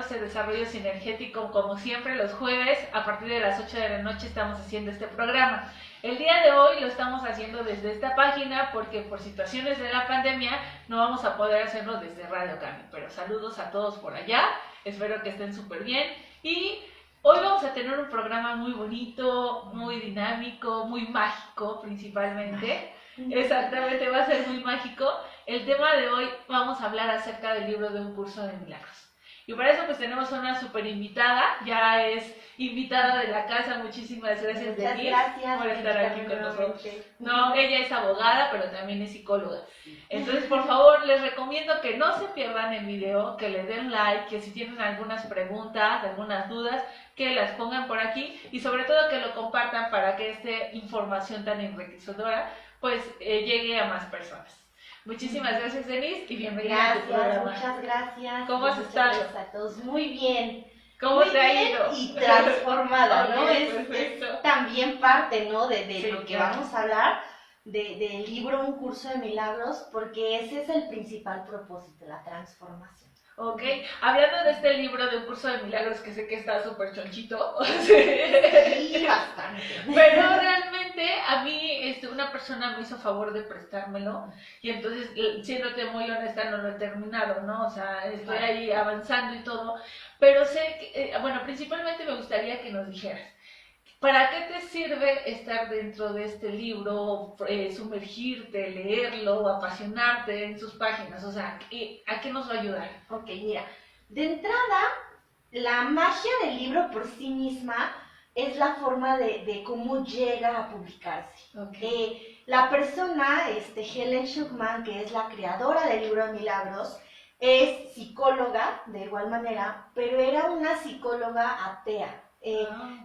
Podcast de Desarrollo Sinergético. Como siempre, los jueves a partir de las 8 de la noche estamos haciendo este programa. El día de hoy lo estamos haciendo desde esta página porque por situaciones de la pandemia no vamos a poder hacerlo desde Radio Cami. Pero saludos a todos por allá, espero que estén súper bien. Y hoy vamos a tener un programa muy bonito, muy dinámico, muy mágico principalmente. Exactamente, va a ser muy mágico. El tema de hoy vamos a hablar acerca del libro de Un Curso de Milagros. Y para eso pues tenemos a una súper invitada, ya es invitada de la casa. Muchísimas gracias, Denise, por estar aquí con nosotros. No, ella es abogada, pero también es psicóloga. Entonces, por favor, les recomiendo que no se pierdan el video, que le den like, que si tienen algunas preguntas, algunas dudas, que las pongan por aquí y sobre todo que lo compartan para que esta información tan enriquecedora pues llegue a más personas. Muchísimas gracias, Denise, y bienvenida a tu programa. Muchas gracias. ¿Cómo has estado? Gracias a todos. Muy bien. ¿Cómo te ha ido? Y transformada, ¿no? Okay, es también parte, ¿no? De sí, lo que claro. vamos a hablar, del libro Un Curso de Milagros, porque ese es el principal propósito, la transformación. Ok, hablando de este libro de Un Curso de Milagros, que sé que está súper chonchito, Sí, bastante. pero realmente a mí una persona me hizo favor de prestármelo y entonces, siéndote muy honesta, no lo he terminado, ¿no? O sea, estoy ahí avanzando y todo, pero sé que, bueno, principalmente me gustaría que nos dijeras, ¿para qué te sirve estar dentro de este libro, sumergirte, leerlo, apasionarte en sus páginas? O sea, ¿a qué nos va a ayudar? Ok, mira, de entrada, la magia del libro por sí misma es la forma de cómo llega a publicarse. Okay. La persona, Helen Schucman, que es la creadora del libro de Milagros, es psicóloga de igual manera, pero era una psicóloga atea.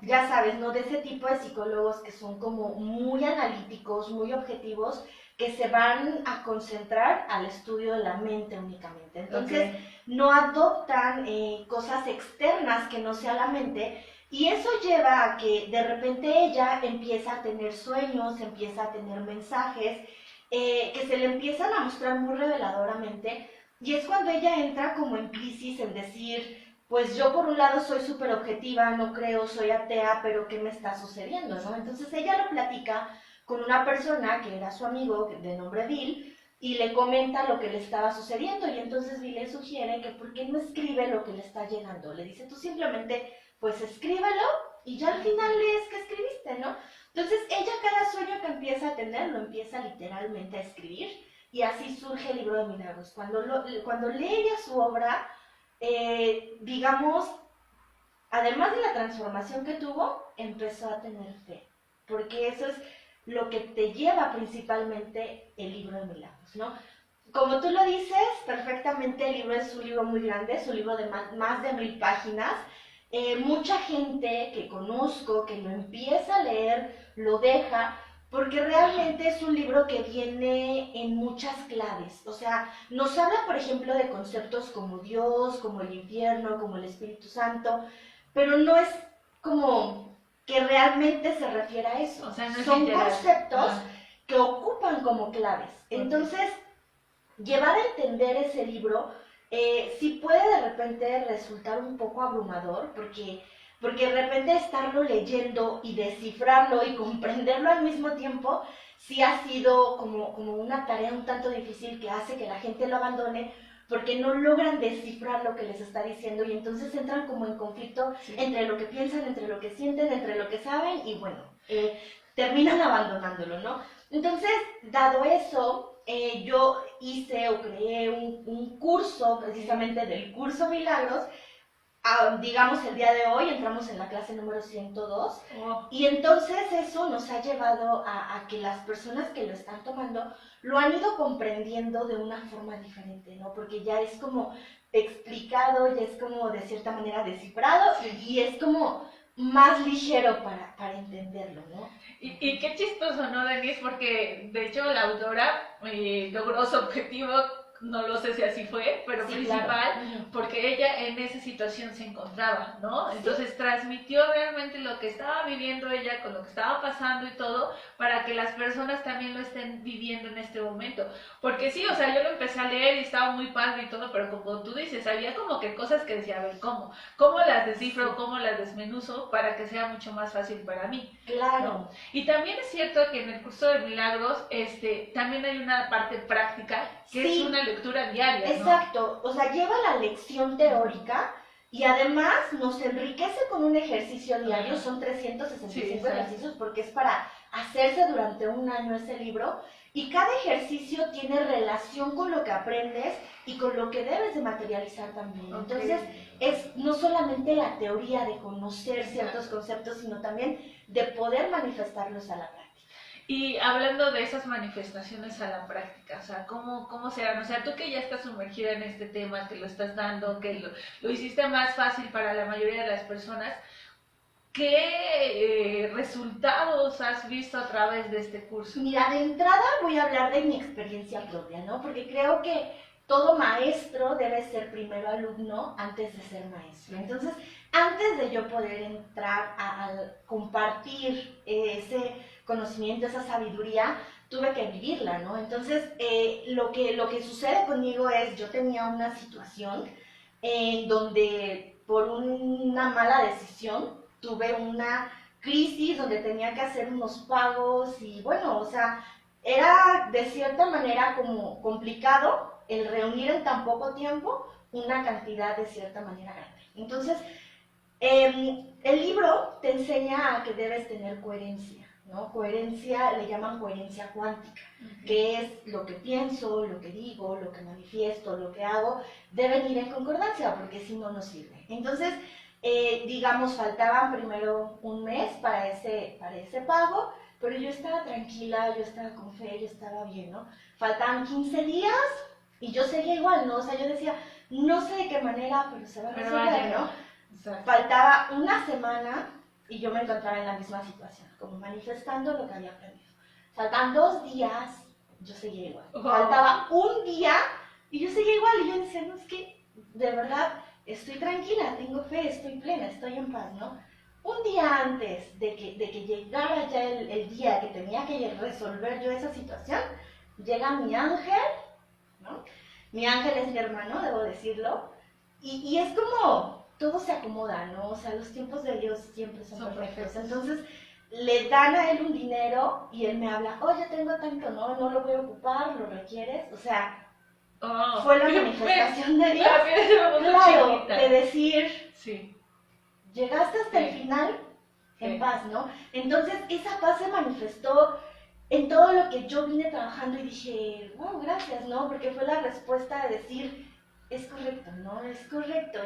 Ya sabes, ¿no? De ese tipo de psicólogos que son como muy analíticos, muy objetivos, que se van a concentrar al estudio de la mente únicamente. Entonces, no adoptan cosas externas que no sea la mente, y eso lleva a que de repente ella empieza a tener sueños, empieza a tener mensajes, que se le empiezan a mostrar muy reveladoramente, y es cuando ella entra como en crisis en decir, pues yo por un lado soy súper objetiva, no creo, soy atea, pero ¿qué me está sucediendo, no? Entonces ella lo platica con una persona que era su amigo de nombre Bill y le comenta lo que le estaba sucediendo, y entonces Bill le sugiere que por qué no escribe lo que le está llegando. Le dice, tú simplemente pues escríbelo y ya al final lees que escribiste, ¿no? Entonces ella cada sueño que empieza a tener lo empieza literalmente a escribir, y así surge el libro de Milagros. Cuando lee ella su obra, digamos, además de la transformación que tuvo, empezó a tener fe, porque eso es lo que te lleva principalmente el libro de Milagros, ¿no? Como tú lo dices perfectamente, el libro es un libro muy grande, es un libro de más de 1000 páginas. Mucha gente que conozco que lo empieza a leer, lo deja, porque realmente es un libro que viene en muchas claves. O sea, nos habla, por ejemplo, de conceptos como Dios, como el infierno, como el Espíritu Santo, pero no es como que realmente se refiere a eso. O sea, no son literal. Conceptos que ocupan como claves. Entonces, llevar a entender ese libro sí puede de repente resultar un poco abrumador, porque de repente estarlo leyendo y descifrarlo y comprenderlo al mismo tiempo, sí ha sido como una tarea un tanto difícil que hace que la gente lo abandone, porque no logran descifrar lo que les está diciendo, y entonces entran como en conflicto entre lo que piensan, entre lo que sienten, entre lo que saben, y bueno, terminan abandonándolo, ¿no? Entonces, dado eso, yo hice o creé un curso precisamente del Curso Milagros. Digamos, el día de hoy entramos en la clase número 102, y entonces eso nos ha llevado a que las personas que lo están tomando lo han ido comprendiendo de una forma diferente, ¿no? Porque ya es como explicado, ya es como de cierta manera descifrado, y es como más ligero para entenderlo, ¿no? Y qué chistoso, ¿no, Denise? Porque de hecho la autora logró su objetivo no lo sé si así fue, pero Sí, principal, claro. porque ella en esa situación se encontraba, ¿no? Sí. Entonces transmitió realmente lo que estaba viviendo ella, con lo que estaba pasando y todo, para que las personas también lo estén viviendo en este momento. Porque sí, o sea, yo lo empecé a leer y estaba muy padre y todo, pero como tú dices, había como que cosas que decía, a ver, ¿cómo las descifro, cómo las desmenuzo para que sea mucho más fácil para mí? Claro. ¿No? Y también es cierto que en el curso de milagros, también hay una parte práctica, que Sí. es una lectura diaria, ¿no? Exacto, o sea, lleva la lección teórica y además nos enriquece con un ejercicio diario, son 365 ejercicios porque es para hacerse durante un año ese libro, y cada ejercicio tiene relación con lo que aprendes y con lo que debes de materializar también. Entonces, es no solamente la teoría de conocer ciertos conceptos, sino también de poder manifestarlos a la práctica. Y hablando de esas manifestaciones a la práctica, o sea, ¿cómo se dan? O sea, tú que ya estás sumergida en este tema, que lo estás dando, que lo hiciste más fácil para la mayoría de las personas, ¿qué resultados has visto a través de este curso? Mira, de entrada voy a hablar de mi experiencia propia, ¿no? Porque creo que todo maestro debe ser primero alumno antes de ser maestro. Entonces, antes de yo poder entrar a compartir ese conocimiento, esa sabiduría, tuve que vivirla, ¿no? Entonces, lo que sucede conmigo es, yo tenía una situación en donde por una mala decisión tuve una crisis donde tenía que hacer unos pagos y bueno, o sea, era de cierta manera como complicado el reunir en tan poco tiempo una cantidad de cierta manera grande. Entonces, el libro te enseña a que debes tener coherencia, ¿no? Coherencia, le llaman coherencia cuántica, que es lo que pienso, lo que digo, lo que manifiesto, lo que hago, deben ir en concordancia, porque si no, no sirve. Entonces, digamos, faltaban primero un mes para ese pago, pero yo estaba tranquila, yo estaba con fe, yo estaba bien, ¿no? Faltaban 15 días y yo seguía igual, ¿no? O sea, yo decía, no sé de qué manera, pero se va a resolver, ¿no? Exacto. Faltaba una semana y yo me encontraba en la misma situación, como manifestando lo que había aprendido. Faltaban 2 días, yo seguía igual. Faltaba un día y yo seguía igual, y yo decía, no, es que de verdad estoy tranquila, tengo fe, estoy plena, estoy en paz, ¿no? Un día antes de que llegara ya el día que tenía que resolver yo esa situación, llega mi ángel, ¿no? Mi ángel es mi hermano, debo decirlo, y es como todo se acomoda, ¿no? O sea, los tiempos de Dios siempre son perfectos. Entonces, le dan a él un dinero y él me habla, oye, tengo tanto, ¿no? No lo voy a ocupar, ¿lo requieres? O sea, fue la manifestación de Dios. Claro, de decir, sí, llegaste hasta el final en paz, ¿no? Entonces, esa paz se manifestó en todo lo que yo vine trabajando y dije, wow, gracias, ¿no? Porque fue la respuesta de decir, es correcto, ¿no? Es correcto.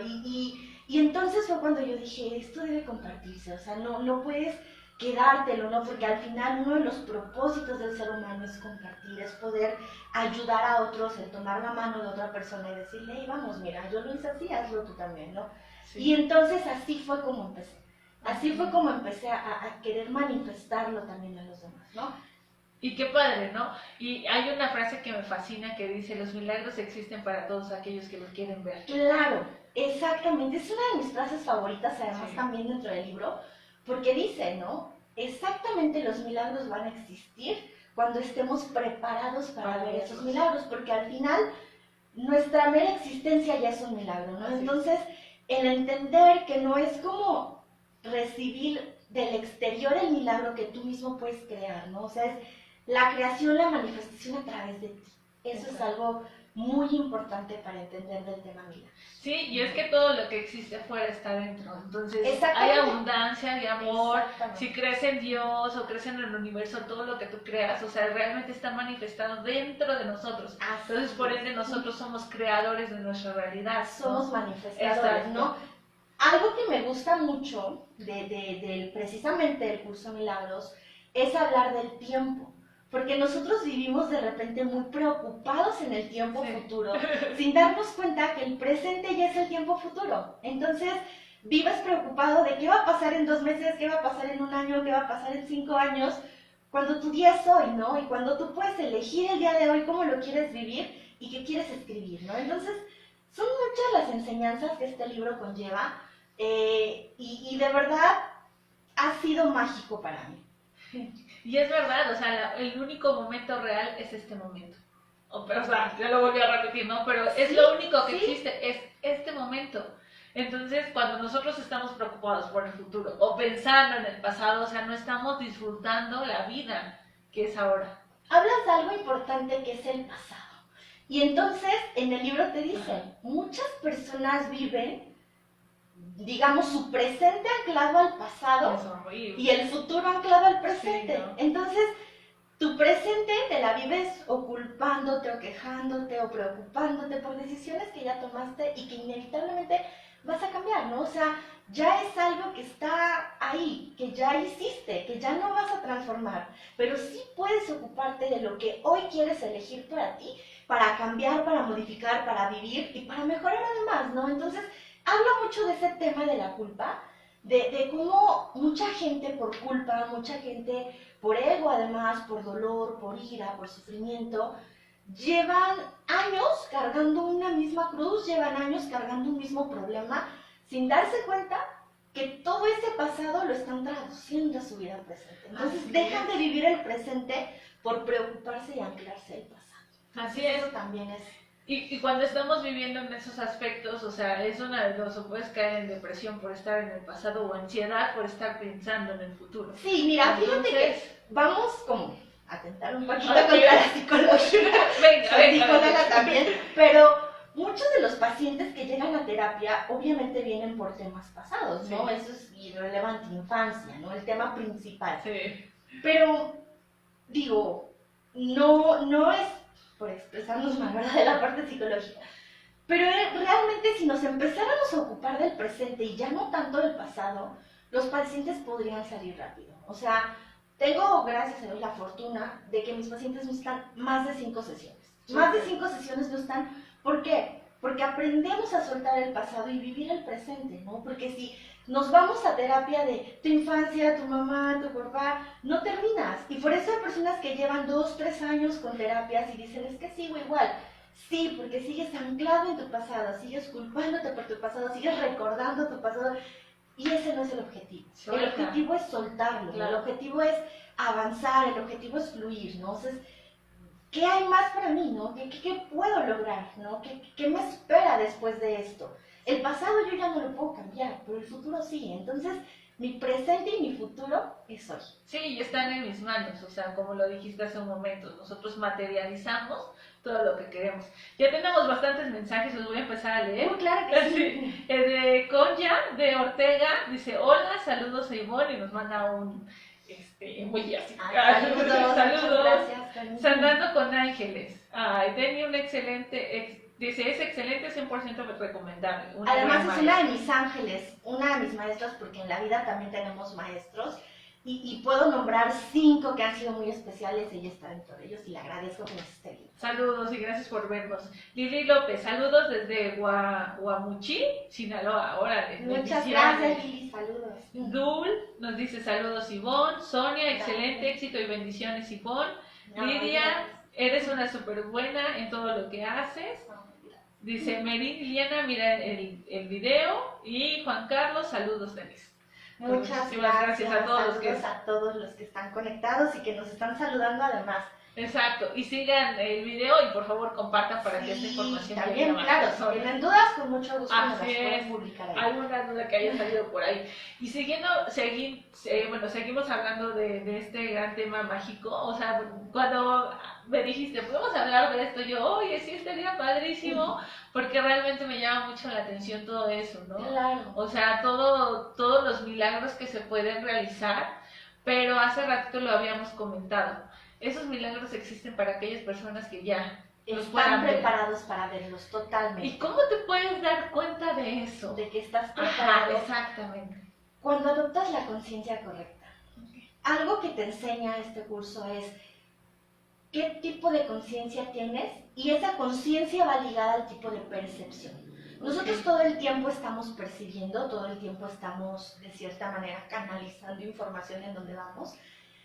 Y entonces fue cuando yo dije, esto debe compartirse, o sea, no puedes quedártelo, ¿no? Porque al final uno de los propósitos del ser humano es compartir, es poder ayudar a otros, el tomar la mano de otra persona y decirle, hey, vamos, mira, yo lo hice así, hazlo tú también, ¿no? Sí. Y entonces así fue como empecé. Así fue como empecé a querer manifestarlo también a los demás, ¿no? Y qué padre, ¿no? Y hay una frase que me fascina que dice, los milagros existen para todos aquellos que los quieren ver. Claro, exactamente. Es una de mis frases favoritas, además también dentro del libro, porque dice, ¿no? Exactamente los milagros van a existir cuando estemos preparados para ver esos milagros, porque al final nuestra mera existencia ya es un milagro, ¿no? Entonces, el entender que no es como recibir del exterior el milagro que tú mismo puedes crear, ¿no? O sea, es la creación, la manifestación a través de ti. Eso es algo muy importante para entender del tema milagros. Sí, y es que todo lo que existe afuera está dentro. Entonces, hay abundancia, hay amor. Si crees en Dios o crees en el universo, todo lo que tú creas, o sea, realmente está manifestado dentro de nosotros. Entonces, por ende, nosotros somos creadores de nuestra realidad, ¿no? Somos manifestadores, ¿no? Algo que me gusta mucho precisamente del curso Milagros es hablar del tiempo. Porque nosotros vivimos de repente muy preocupados en el tiempo futuro, sin darnos cuenta que el presente ya es el tiempo futuro. Entonces, vives preocupado de qué va a pasar en 2 meses, qué va a pasar en 1 año, qué va a pasar en 5 años, cuando tu día es hoy, ¿no? Y cuando tú puedes elegir el día de hoy cómo lo quieres vivir, y que quieres escribir, ¿no? Entonces, son muchas las enseñanzas que este libro conlleva y de verdad ha sido mágico para mí. Y es verdad, o sea, el único momento real es este momento. O sea, ya lo volví a repetir, ¿no? Pero es lo único que existe, es este momento. Entonces, cuando nosotros estamos preocupados por el futuro o pensando en el pasado, o sea, no estamos disfrutando la vida que es ahora. Hablas de algo importante que es el pasado. Y entonces, en el libro te dicen, muchas personas viven, digamos, su presente anclado al pasado y el futuro anclado al presente. Sí, ¿no? Entonces, tu presente te la vives o culpándote o quejándote o preocupándote por decisiones que ya tomaste y que inevitablemente vas a cambiar, ¿no? O sea, ya es algo que está ahí, que ya hiciste, que ya no vas a transformar, pero sí puedes ocuparte de lo que hoy quieres elegir para ti, para cambiar, para modificar, para vivir y para mejorar además, ¿no? Entonces, habla mucho de ese tema de la culpa, de cómo mucha gente por culpa, mucha gente por ego además, por dolor, por ira, por sufrimiento, llevan años cargando una misma cruz, llevan años cargando un mismo problema, sin darse cuenta que todo ese pasado lo están traduciendo a su vida presente. Entonces dejan de vivir el presente por preocuparse y anclarse al pasado. Así es. Eso también es. Y cuando estamos viviendo en esos aspectos, o sea, es una de dos, o puedes caer en depresión por estar en el pasado o ansiedad por estar pensando en el futuro. Sí, mira, fíjate que vamos como a tentar un poquito contra la psicología. Soy psicóloga también, pero muchos de los pacientes que llegan a terapia obviamente vienen por temas pasados, ¿no? Sí. Eso es irrelevante, infancia, ¿no? El tema principal. Sí. Pero, digo, no es por expresarnos mal, ¿verdad? De la parte psicológica. Pero realmente si nos empezáramos a ocupar del presente y ya no tanto del pasado, los pacientes podrían salir rápido. O sea, tengo, gracias a Dios, la fortuna de que mis pacientes no están más de 5 sesiones. Sí. Más de 5 sesiones no están. ¿Por qué? Porque aprendemos a soltar el pasado y vivir el presente, ¿no? Porque si nos vamos a terapia de tu infancia, tu mamá, tu papá, no terminas. Y por eso hay personas que llevan 2, 3 años con terapias y dicen, es que sigo igual. Sí, porque sigues anclado en tu pasado, sigues culpándote por tu pasado, sigues recordando tu pasado. Y ese no es el objetivo. El objetivo es soltarlo, claro. El objetivo es avanzar, el objetivo es fluir, ¿no? Entonces, ¿qué hay más para mí, no? ¿Qué puedo lograr, no? ¿Qué me espera después de esto? El pasado yo ya no lo puedo cambiar, pero el futuro sí. Entonces, mi presente y mi futuro es hoy. Sí, están en mis manos, o sea, como lo dijiste hace un momento, nosotros materializamos todo lo que queremos. Ya tenemos bastantes mensajes, los voy a empezar a leer. Claro que sí. De Conja, de Ortega, dice, hola, saludos a Ivonne, y nos manda un emoji así. Saludos. Gracias. Sanando con Ángeles. Ay, tenía un excelente... Dice, es excelente, 100% recomendable. Además es una de mis ángeles, una de mis maestros, porque en la vida también tenemos maestros, y puedo nombrar 5 que han sido muy especiales, ella está dentro de ellos, y le agradezco que nos esté viendo. Saludos y gracias por vernos. Lili López, saludos desde Guamuchil, Sinaloa. Órale, muchas gracias, Lili, saludos. Dul nos dice saludos, Ivonne. Sonia, excelente, éxito y bendiciones, Ivonne. Lidia, eres una súper buena en todo lo que haces. Dice Merin Liliana, mira el video. Y Juan Carlos, saludos, Denise. Muchas gracias a todos los que están conectados y que nos están saludando además. Exacto, y sigan el video y por favor compartan para que esta información también, claro, si tienen dudas, con mucho gusto nos las pueden publicar ahí. Alguna duda que haya salido por ahí. Y seguimos hablando de este gran tema mágico. O sea, cuando me dijiste, podemos hablar de esto, yo, oye, sí, estaría padrísimo, porque realmente me llama mucho la atención todo eso, ¿no? Claro. O sea, todos los milagros que se pueden realizar, pero hace ratito lo habíamos comentado. Esos milagros existen para aquellas personas que ya están preparados para verlos totalmente. ¿Y cómo te puedes dar cuenta de eso? De que estás preparado. Ajá, exactamente. Cuando adoptas la conciencia correcta. Okay. Algo que te enseña este curso es qué tipo de conciencia tienes y esa conciencia va ligada al tipo de percepción. Nosotros todo el tiempo estamos percibiendo, todo el tiempo estamos de cierta manera canalizando información en donde vamos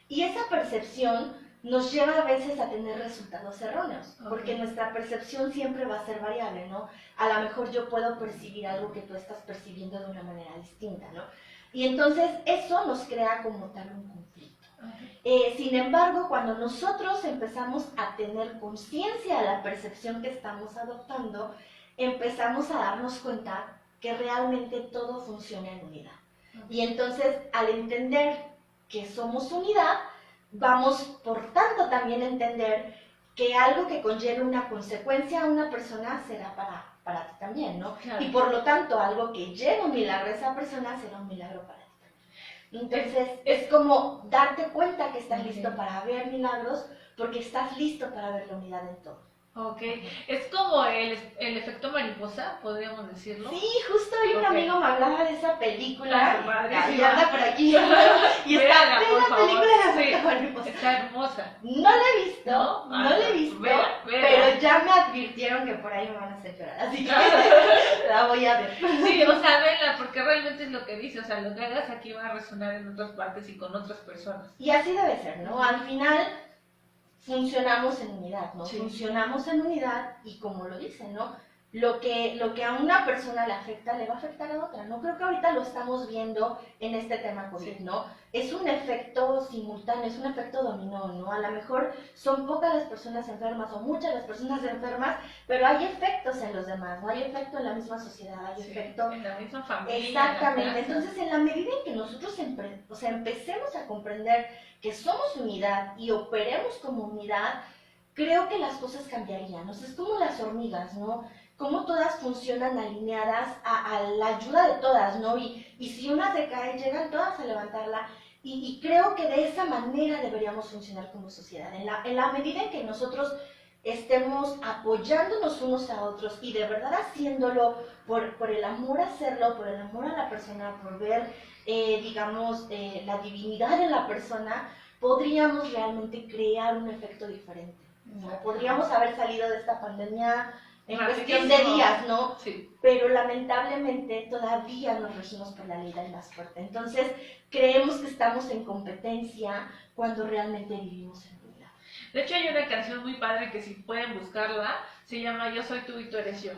y esa percepción nos lleva a veces a tener resultados erróneos, porque nuestra percepción siempre va a ser variable, ¿no? A lo mejor yo puedo percibir algo que tú estás percibiendo de una manera distinta, ¿no? Y entonces eso nos crea como tal un conflicto. Sin embargo, cuando nosotros empezamos a tener conciencia de la percepción que estamos adoptando, empezamos a darnos cuenta que realmente todo funciona en unidad. Y entonces, al entender que somos unidad, vamos por tanto también a entender que algo que conlleve una consecuencia a una persona será para ti también, ¿no? Claro. Y por lo tanto, algo que lleve un milagro a esa persona será un milagro para ti también. Entonces, es como darte cuenta que estás listo para ver milagros, porque estás listo para ver la unidad en todo. Ok, es como el efecto mariposa, podríamos decirlo. Sí, justo hoy un amigo me hablaba de esa película, y anda por aquí, y está la película de la efecto mariposa. Está hermosa. No la he visto, no la he visto, pero ya me advirtieron que por ahí me van a hacer llorar, así que la voy a ver. Sí, o sea, vela, porque realmente es lo que dice, o sea, lo que hagas aquí va a resonar en otras partes y con otras personas. Y así debe ser, ¿no? Al final funcionamos en unidad, ¿no? Sí. Funcionamos en unidad y como lo dicen, ¿no? Lo que a una persona le afecta, le va a afectar a otra, ¿no? Creo que ahorita lo estamos viendo en este tema COVID, sí. ¿no? Es un efecto simultáneo, es un efecto dominó, ¿no? A lo mejor son pocas las personas enfermas o muchas las personas enfermas, pero hay efectos en los demás, ¿no? Hay efecto en la misma sociedad, hay efecto en la misma familia. Exactamente, entonces en la medida en que nosotros empecemos a comprender que somos unidad y operemos como unidad, creo que las cosas cambiarían, o sea, es como las hormigas, ¿no? Cómo todas funcionan alineadas a la ayuda de todas, ¿no? Y si una se cae, llegan todas a levantarla. Y creo que de esa manera deberíamos funcionar como sociedad. En la medida en que nosotros estemos apoyándonos unos a otros y de verdad haciéndolo por el amor a hacerlo, por el amor a la persona, por ver, la divinidad de la persona, podríamos realmente crear un efecto diferente, ¿no? Podríamos haber salido de esta pandemia en cuestión de días, ¿no? Sí. Pero lamentablemente todavía nos regimos por la ley del más fuerte. Entonces, creemos que estamos en competencia cuando realmente vivimos en unidad. De hecho, hay una canción muy padre que si pueden buscarla, se llama Yo soy tú y tú eres yo.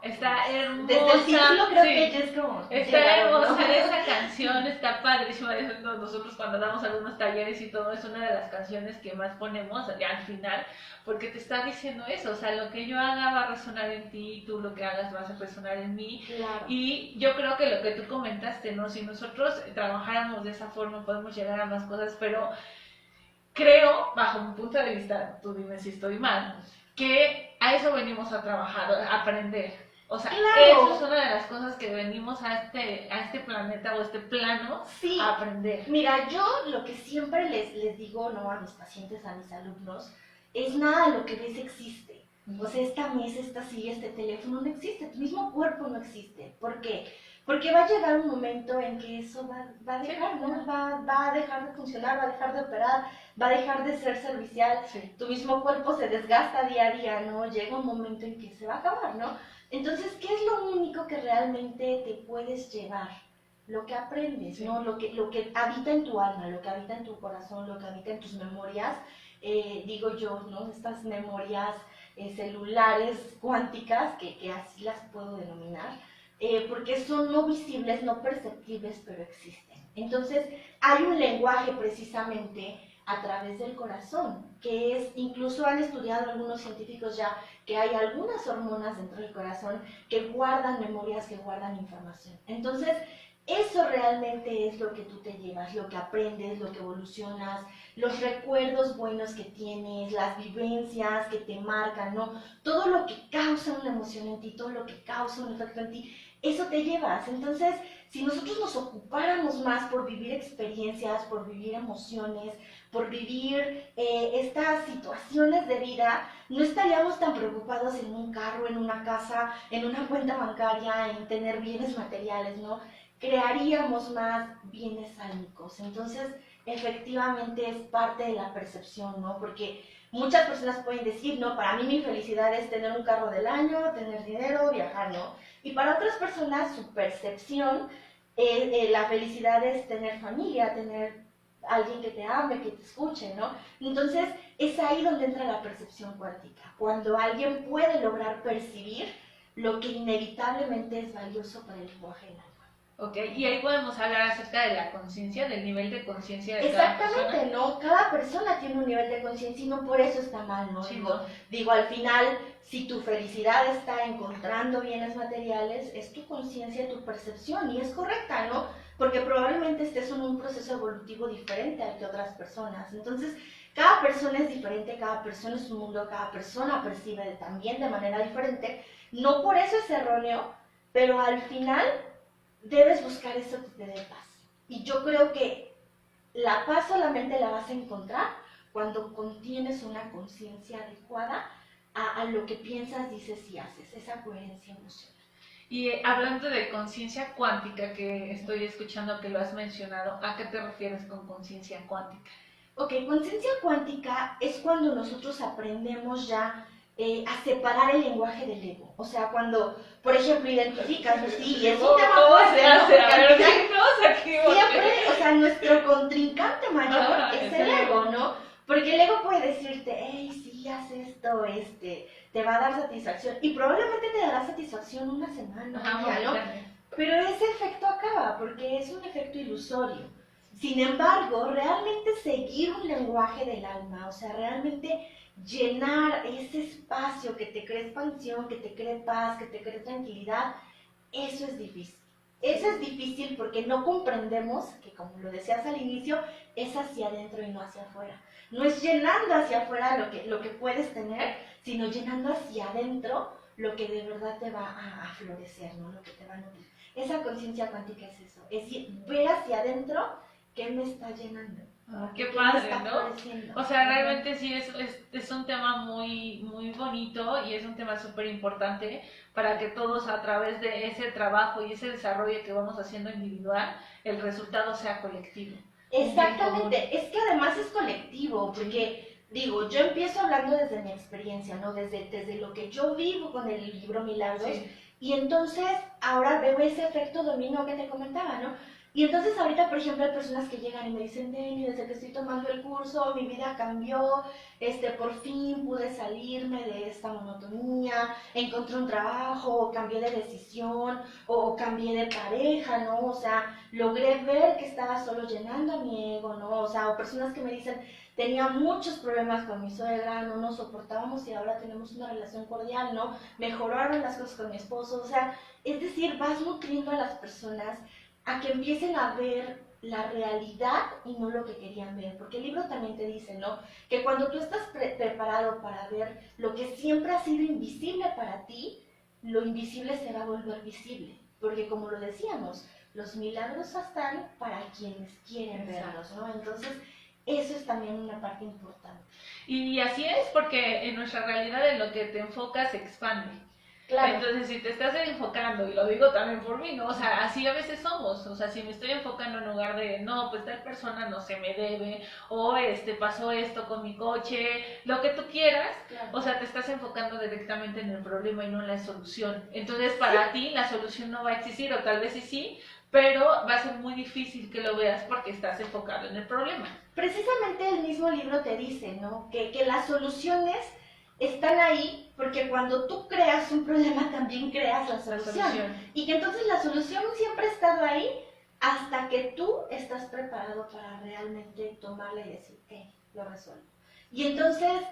Está hermosa. Desde el título creo que ella es como... Está hermosa, ¿no? Esa canción está padrísima. Nosotros cuando damos algunos talleres y todo, es una de las canciones que más ponemos al final, porque te está diciendo eso, o sea, lo que yo haga va a resonar en ti, tú lo que hagas vas a resonar en mí. Claro. Y yo creo que lo que tú comentaste, ¿no? Si nosotros trabajáramos de esa forma, podemos llegar a más cosas, pero creo, bajo mi punto de vista, tú dime si estoy mal, que a eso venimos a trabajar, a aprender. O sea, claro. Eso es una de las cosas que venimos a este planeta o a este plano, sí, a aprender. Mira, yo lo que siempre les digo, ¿no? A mis pacientes, a mis alumnos, es nada lo que ves existe. O sea, esta mesa, esta silla, este teléfono no existe, tu mismo cuerpo no existe. ¿Por qué? Porque va a llegar un momento en que eso va a dejar, ¿no? Va a dejar de funcionar, va a dejar de operar, va a dejar de ser servicial. Sí. Tu mismo cuerpo se desgasta día a día, ¿no? Llega un momento en que se va a acabar, ¿no? Entonces, ¿qué es lo único que realmente te puedes llevar? Lo que aprendes, sí. ¿no? Lo que habita en tu alma, lo que habita en tu corazón, lo que habita en tus memorias, digo yo, ¿no? Estas memorias celulares cuánticas, que así las puedo denominar, porque son no visibles, no perceptibles, pero existen. Entonces, hay un lenguaje precisamente a través del corazón, que es, incluso han estudiado algunos científicos ya, que hay algunas hormonas dentro del corazón que guardan memorias, que guardan información. Entonces, eso realmente es lo que tú te llevas, lo que aprendes, lo que evolucionas, los recuerdos buenos que tienes, las vivencias que te marcan, ¿no? Todo lo que causa una emoción en ti, todo lo que causa un efecto en ti, eso te llevas. Entonces, si nosotros nos ocupáramos más por vivir experiencias, por vivir emociones, por vivir estas situaciones de vida, no estaríamos tan preocupados en un carro, en una casa, en una cuenta bancaria, en tener bienes materiales, ¿no? Crearíamos más bienes álmicos. Entonces, efectivamente es parte de la percepción, ¿no? Porque muchas personas pueden decir, no, para mí mi felicidad es tener un carro del año, tener dinero, viajar, ¿no? Y para otras personas su percepción, la felicidad es tener familia, tener alguien que te ame, que te escuche, ¿no? Entonces, es ahí donde entra la percepción cuántica, cuando alguien puede lograr percibir lo que inevitablemente es valioso para el lenguaje del alma. Ok, y ahí podemos hablar acerca de la conciencia, del nivel de conciencia de Exactamente, cada persona. ¿no? Cada persona tiene un nivel de conciencia y no por eso está mal, ¿no? Sí, digo, al final, si tu felicidad está encontrando bienes materiales, es tu conciencia, tu percepción, y es correcta, ¿no? Porque probablemente estés en un proceso evolutivo diferente al que otras personas. Entonces, cada persona es diferente, cada persona es un mundo, cada persona percibe también de manera diferente. No por eso es erróneo, pero al final debes buscar eso que te dé paz. Y yo creo que la paz solamente la vas a encontrar cuando contienes una conciencia adecuada a lo que piensas, dices y haces, esa coherencia emocional. Y hablando de conciencia cuántica, que estoy escuchando que lo has mencionado, ¿a qué te refieres con conciencia cuántica? Ok, conciencia cuántica es cuando nosotros aprendemos ya a separar el lenguaje del ego. O sea, cuando, por ejemplo, identificas, sí, es un tema fuerte, ¿no? Porque al final, siempre, o sea, nuestro contrincante mayor es el ego, ¿no? Porque el ego puede decirte, hey, sí, haz esto, te va a dar satisfacción. Y probablemente te dará satisfacción una semana, ¿no? Pero ese efecto acaba, porque es un efecto ilusorio. Sin embargo, realmente seguir un lenguaje del alma, o sea, realmente llenar ese espacio que te cree expansión, que te cree paz, que te cree tranquilidad, eso es difícil. Eso es difícil porque no comprendemos que, como lo decías al inicio, es hacia adentro y no hacia afuera. No es llenando hacia afuera lo que puedes tener, sino llenando hacia adentro lo que de verdad te va a florecer, ¿no? Lo que te va a nutrir. Esa conciencia cuántica es eso, es decir, ver hacia adentro qué me está llenando. Qué padre, ¿no? O sea, realmente sí es un tema muy, muy bonito y es un tema súper importante para que todos a través de ese trabajo y ese desarrollo que vamos haciendo individual, el resultado sea colectivo. Exactamente, es que además es colectivo, porque digo, yo empiezo hablando desde mi experiencia, ¿no? Desde lo que yo vivo con el libro Milagros, sí. Y entonces ahora veo ese efecto dominó que te comentaba, ¿no? Y entonces ahorita, por ejemplo, hay personas que llegan y me dicen, Deni, desde que estoy tomando el curso, mi vida cambió, por fin pude salirme de esta monotonía, encontré un trabajo, cambié de decisión, o cambié de pareja, ¿no? O sea, logré ver que estaba solo llenando a mi ego, ¿no? O sea, o personas que me dicen, tenía muchos problemas con mi suegra, no nos soportábamos y ahora tenemos una relación cordial, ¿no? Mejoraron las cosas con mi esposo, o sea, es decir, vas nutriendo a las personas a que empiecen a ver la realidad y no lo que querían ver, porque el libro también te dice, ¿no? Que cuando tú estás preparado para ver lo que siempre ha sido invisible para ti, lo invisible se va a volver visible, porque como lo decíamos, los milagros están para quienes quieren verlos, ¿no? Entonces, eso es también una parte importante. Y así es, porque en nuestra realidad en lo que te enfocas se expande. Claro. Entonces, si te estás enfocando, y lo digo también por mí, ¿no? O sea, así a veces somos. O sea, si me estoy enfocando en lugar de, no, pues tal persona no se me debe, o pasó esto con mi coche, lo que tú quieras, claro. O sea, te estás enfocando directamente en el problema y no en la solución. Entonces, para ti, la solución no va a existir, o tal vez sí, pero va a ser muy difícil que lo veas porque estás enfocado en el problema. Precisamente el mismo libro te dice, ¿no? Que las soluciones están ahí porque cuando tú creas un problema también creas la solución. Y que entonces la solución siempre ha estado ahí hasta que tú estás preparado para realmente tomarla y decir, lo resuelvo. Y entonces,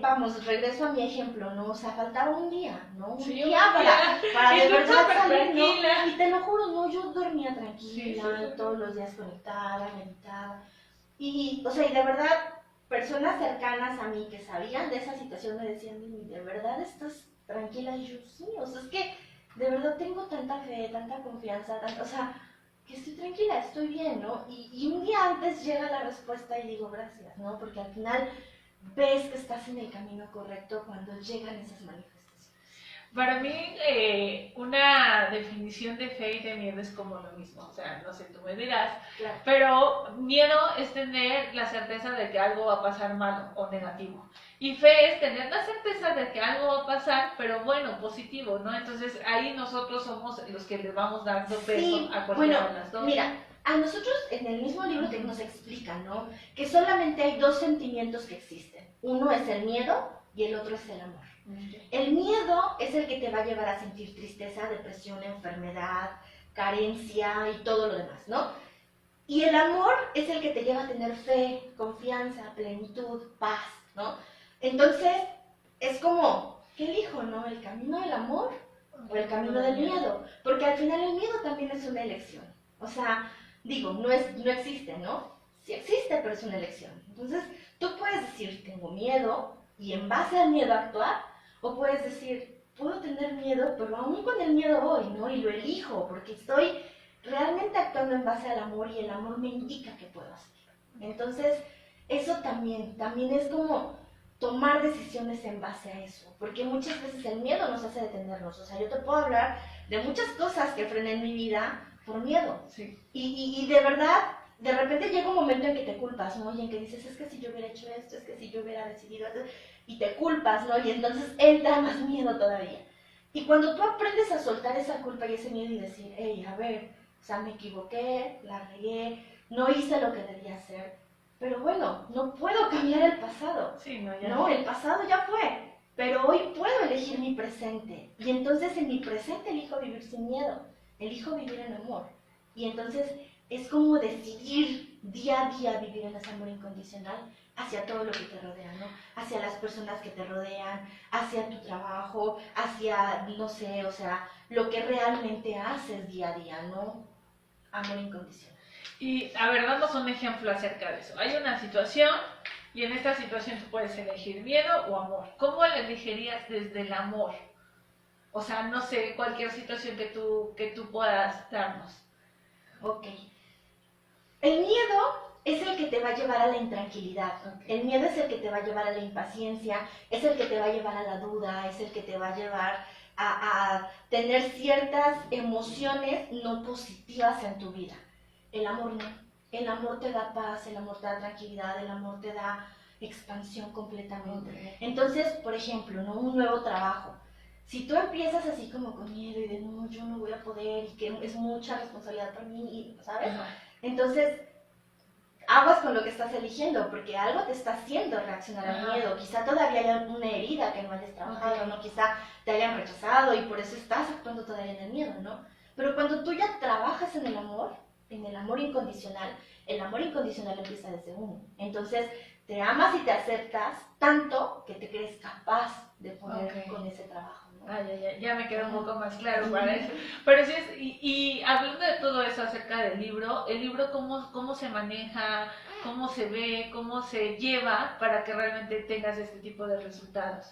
vamos, regreso a mi ejemplo, ¿no? O sea, faltaba un día, ¿no? Un día para de verdad salir, ¿no? Y te lo juro, no, yo dormía tranquila, todos los días conectada, meditaba. Y, o sea, y de verdad, personas cercanas a mí que sabían de esa situación me decían, ¿de verdad estás tranquila? Y yo, sí, o sea, es que de verdad tengo tanta fe, tanta confianza, o sea, que estoy tranquila, estoy bien, ¿no? Y un día antes llega la respuesta y digo, gracias, ¿no? Porque al final ves que estás en el camino correcto cuando llegan esas manifestaciones. Para mí, una definición de fe y de miedo es como lo mismo, o sea, no sé, tú me dirás, claro. Pero miedo es tener la certeza de que algo va a pasar malo o negativo, y fe es tener la certeza de que algo va a pasar, pero bueno, positivo, ¿no? Entonces ahí nosotros somos los que le vamos dando peso a cualquiera de las dos. Mira, A nosotros en el mismo libro que nos explica, ¿no? Que solamente hay dos sentimientos que existen. Uno es el miedo y el otro es el amor. El miedo es el que te va a llevar a sentir tristeza, depresión, enfermedad, carencia y todo lo demás, ¿no? Y el amor es el que te lleva a tener fe, confianza, plenitud, paz, ¿no? Entonces, es como, ¿qué elijo, no? ¿El camino del amor o el camino del miedo? Porque al final el miedo también es una elección. O sea, digo, no existe, ¿no? Sí existe, pero es una elección. Entonces, tú puedes decir, tengo miedo, y en base al miedo actuar, o puedes decir, puedo tener miedo, pero aún con el miedo voy, ¿no? Y lo elijo, porque estoy realmente actuando en base al amor, y el amor me indica que puedo hacer. Entonces, eso también es como tomar decisiones en base a eso, porque muchas veces el miedo nos hace detenernos. O sea, yo te puedo hablar de muchas cosas que frené en mi vida por miedo. Sí. Y de verdad, de repente llega un momento en que te culpas, ¿no? Y en que dices, es que si yo hubiera hecho esto, es que si yo hubiera decidido esto, y te culpas, ¿no? Y entonces entra más miedo todavía. Y cuando tú aprendes a soltar esa culpa y ese miedo y decir, hey, a ver, o sea, me equivoqué, la regué, no hice lo que debía hacer, pero bueno, no puedo cambiar el pasado. Sí, no, ya no, el pasado ya fue, pero hoy puedo elegir mi presente. Y entonces en mi presente elijo vivir sin miedo, elijo vivir en amor. Y entonces es como decidir día a día vivir en ese amor incondicional hacia todo lo que te rodea, ¿no? Hacia las personas que te rodean, hacia tu trabajo, hacia, no sé, o sea, lo que realmente haces día a día, ¿no? Amor incondicional. Y, a ver, danos un ejemplo acerca de eso. Hay una situación y en esta situación tú puedes elegir miedo o amor. ¿Cómo la elegirías desde el amor? O sea, no sé, cualquier situación que tú puedas darnos. Ok. El miedo es el que te va a llevar a la intranquilidad. Okay. El miedo es el que te va a llevar a la impaciencia, es el que te va a llevar a la duda, es el que te va a llevar a tener ciertas emociones no positivas en tu vida. El amor no. El amor te da paz, el amor te da tranquilidad, el amor te da expansión completamente. Okay. Entonces, por ejemplo, ¿no? Un nuevo trabajo. Si tú empiezas así como con miedo y de no, yo no voy a poder y que es mucha responsabilidad para mí, ¿sabes? Entonces, aguas con lo que estás eligiendo, porque algo te está haciendo reaccionar al miedo. Quizá todavía hay una herida que no hayas trabajado, ¿no? Quizá te hayan rechazado y por eso estás actuando todavía en el miedo, ¿no? Pero cuando tú ya trabajas en el amor incondicional, el amor incondicional empieza desde uno. Entonces, te amas y te aceptas tanto que te crees capaz de poner con ese trabajo. Ya me queda un poco más claro para eso. Pero sí y hablando de todo eso acerca del libro, el libro cómo se maneja, cómo se ve, cómo se lleva para que realmente tengas este tipo de resultados.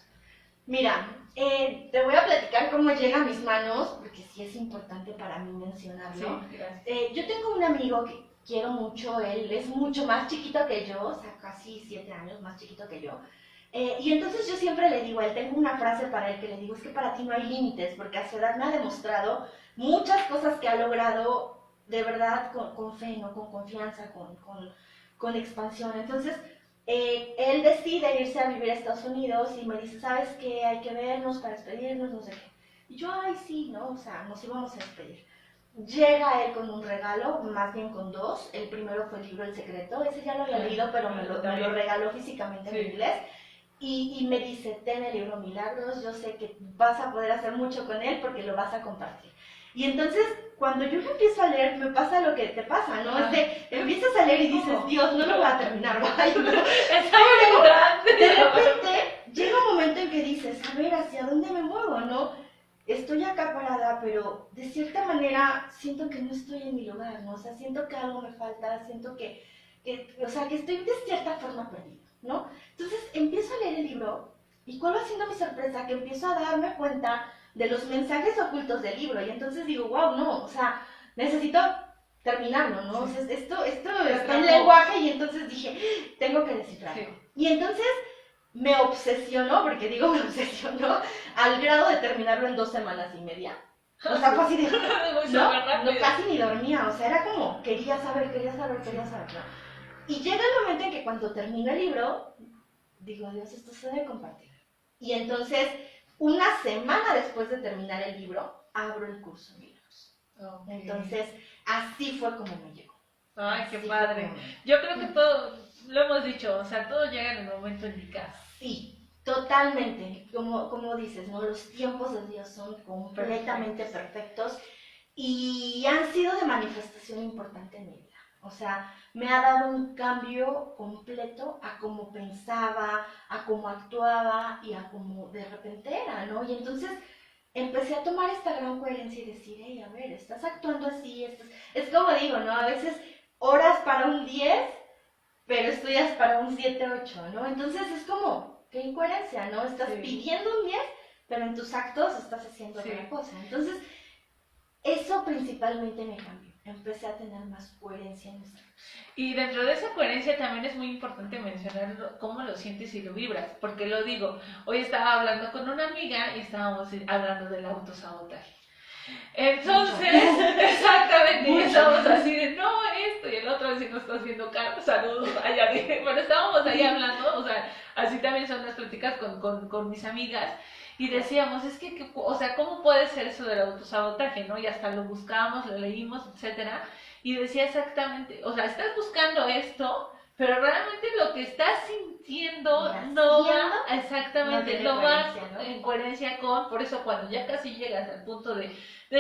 Mira, te voy a platicar cómo llega a mis manos, porque sí es importante para mí mencionarlo. Sí, gracias. Yo tengo un amigo que quiero mucho, él es mucho más chiquito que yo, o sea, casi 7 años más chiquito que yo. Y entonces yo siempre le digo a él, tengo una frase para él que le digo, es que para ti no hay límites, porque a su edad me ha demostrado muchas cosas que ha logrado de verdad con fe, ¿no? Con confianza, con expansión. Entonces, él decide irse a vivir a Estados Unidos y me dice, ¿sabes qué? Hay que vernos para despedirnos, no sé qué. Y yo, ay, sí, ¿no? O sea, nos íbamos a despedir. Llega él con un regalo, más bien con dos. El primero fue el libro El Secreto, ese ya lo había leído, pero me lo regaló físicamente en inglés. Y me dice, ten el libro Milagros, yo sé que vas a poder hacer mucho con él porque lo vas a compartir. Y entonces, cuando yo lo empiezo a leer, me pasa lo que te pasa, ¿no? Es de, empiezas a leer y dices, Dios, no lo voy a terminar, ¿vale? De repente, llega un momento en que dices, a ver, ¿hacia dónde me muevo, no? Estoy acá parada, pero de cierta manera siento que no estoy en mi lugar, ¿no? O sea, siento que algo me falta, siento que estoy de cierta forma perdida, ¿no? Entonces empiezo a leer el libro y ¿cuál va siendo mi sorpresa? Que empiezo a darme cuenta de los mensajes ocultos del libro y entonces digo, wow, no, o sea, necesito terminarlo, ¿no? Sí. O sea, esto está en lenguaje y entonces dije, tengo que descifrarlo. Sí. Y entonces me obsesionó, porque digo me obsesionó, al grado de terminarlo en 2 semanas y media. O sea, fue así de, no, casi ni dormía, o sea, era como, quería saber, ¿no? Y llega el momento en que cuando termino el libro, digo, Dios, esto se debe compartir. Y entonces, una semana después de terminar el libro, abro el curso Milagros. Okay. Entonces, así fue como me llegó. Ay, qué Así padre. como- Yo creo que todo, lo hemos dicho, o sea, todo llega en el momento indicado. Sí, totalmente. Como dices, ¿no? Los tiempos de Dios son completamente perfectos y han sido de manifestación importante en mi vida. O sea, me ha dado un cambio completo a cómo pensaba, a cómo actuaba y a cómo de repente era, ¿no? Y entonces empecé a tomar esta gran coherencia y decir, hey, a ver, estás actuando así, es como digo, ¿no? A veces oras para un 10, pero estudias para un 7, 8, ¿no? Entonces es como, qué incoherencia, ¿no? Estás pidiendo un 10, pero en tus actos estás haciendo otra cosa. Entonces, eso principalmente me cambió. Empecé a tener más coherencia en mis actos. Y dentro de esa coherencia también es muy importante mencionar cómo lo sientes y lo vibras, porque lo digo, hoy estaba hablando con una amiga y estábamos hablando del autosabotaje. Entonces, exactamente, y estábamos así de, no, esto y el otro, así nos está haciendo saludos, allá dije, bueno, estábamos ahí hablando, o sea, así también son las pláticas con mis amigas, y decíamos, es que, o sea, ¿cómo puede ser eso del autosabotaje, no? Y hasta lo buscábamos, lo leímos, etcétera, y decía exactamente, o sea, estás buscando esto, pero realmente lo que estás sintiendo no va, exactamente, no va en coherencia con, por eso cuando ya casi llegas al punto de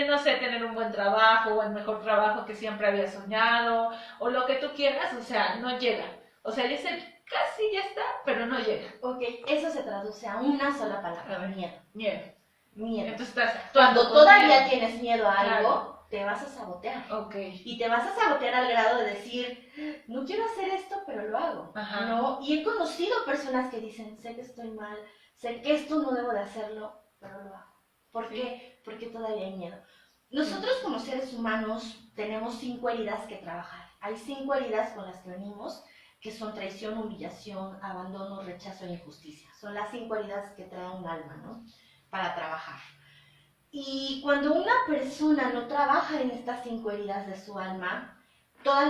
no sé, tener un buen trabajo o el mejor trabajo que siempre había soñado o lo que tú quieras, o sea, no llega. O sea, es el casi ya está, pero no llega. Ok, eso se traduce a una sola palabra, miedo. Miedo. Miedo. Entonces estás actuando cuando todavía miedo. Tienes miedo a algo, te vas a sabotear. Ok. Y te vas a sabotear al grado de decir, no quiero hacer esto, pero lo hago. Ajá. ¿No? Y he conocido personas que dicen, sé que estoy mal, sé que esto no debo de hacerlo, pero lo hago. ¿Por qué? Porque todavía hay miedo. Nosotros como seres humanos tenemos 5 heridas que trabajar. Hay 5 heridas con las que venimos, que son traición, humillación, abandono, rechazo e injusticia. Son las 5 heridas que trae un alma, ¿no? Para trabajar. Y cuando una persona no trabaja en estas 5 heridas de su alma, todas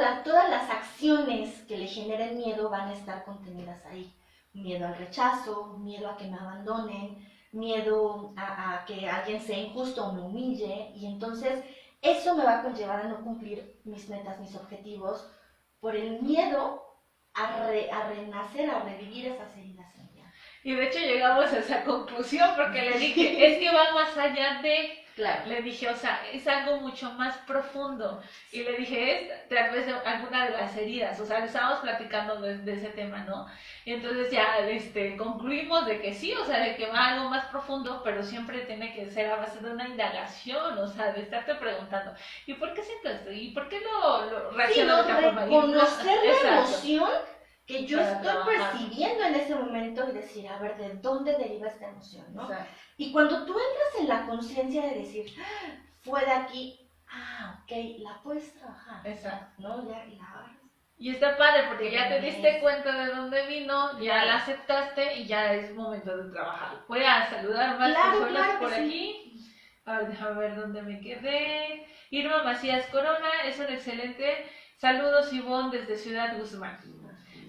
las acciones que le generen miedo van a estar contenidas ahí. Miedo al rechazo, miedo a que me abandonen, miedo a que alguien sea injusto o me humille, y entonces eso me va a conllevar a no cumplir mis metas, mis objetivos, por el miedo a renacer, a revivir esas heridas en mí. Y de hecho llegamos a esa conclusión porque le dije, es que va más allá de... Claro. Le dije, o sea, es algo mucho más profundo. Y le dije, es tal vez alguna de las heridas. O sea, estábamos platicando de ese tema, ¿no? Y entonces ya concluimos de que sí, o sea, de que va algo más profundo, pero siempre tiene que ser a base de una indagación, o sea, de estarte preguntando, ¿y por qué siento esto? ¿Y por qué lo reacciono de esta forma? Reconocer la emoción que yo para estoy trabajar. Percibiendo en ese momento y decir, a ver, ¿de dónde deriva esta emoción? ¿No? Exacto. Y cuando tú entras en la conciencia de decir, fue de aquí, ok, la puedes trabajar. Exacto. ¿No? Ya la... Y está padre porque ya te diste cuenta de dónde vino, ya la aceptaste y ya es momento de trabajar. Voy a saludar más personas por aquí. A ver, déjame ver dónde me quedé. Irma Macías Corona, es un excelente. Saludos Ivonne desde Ciudad Guzmán.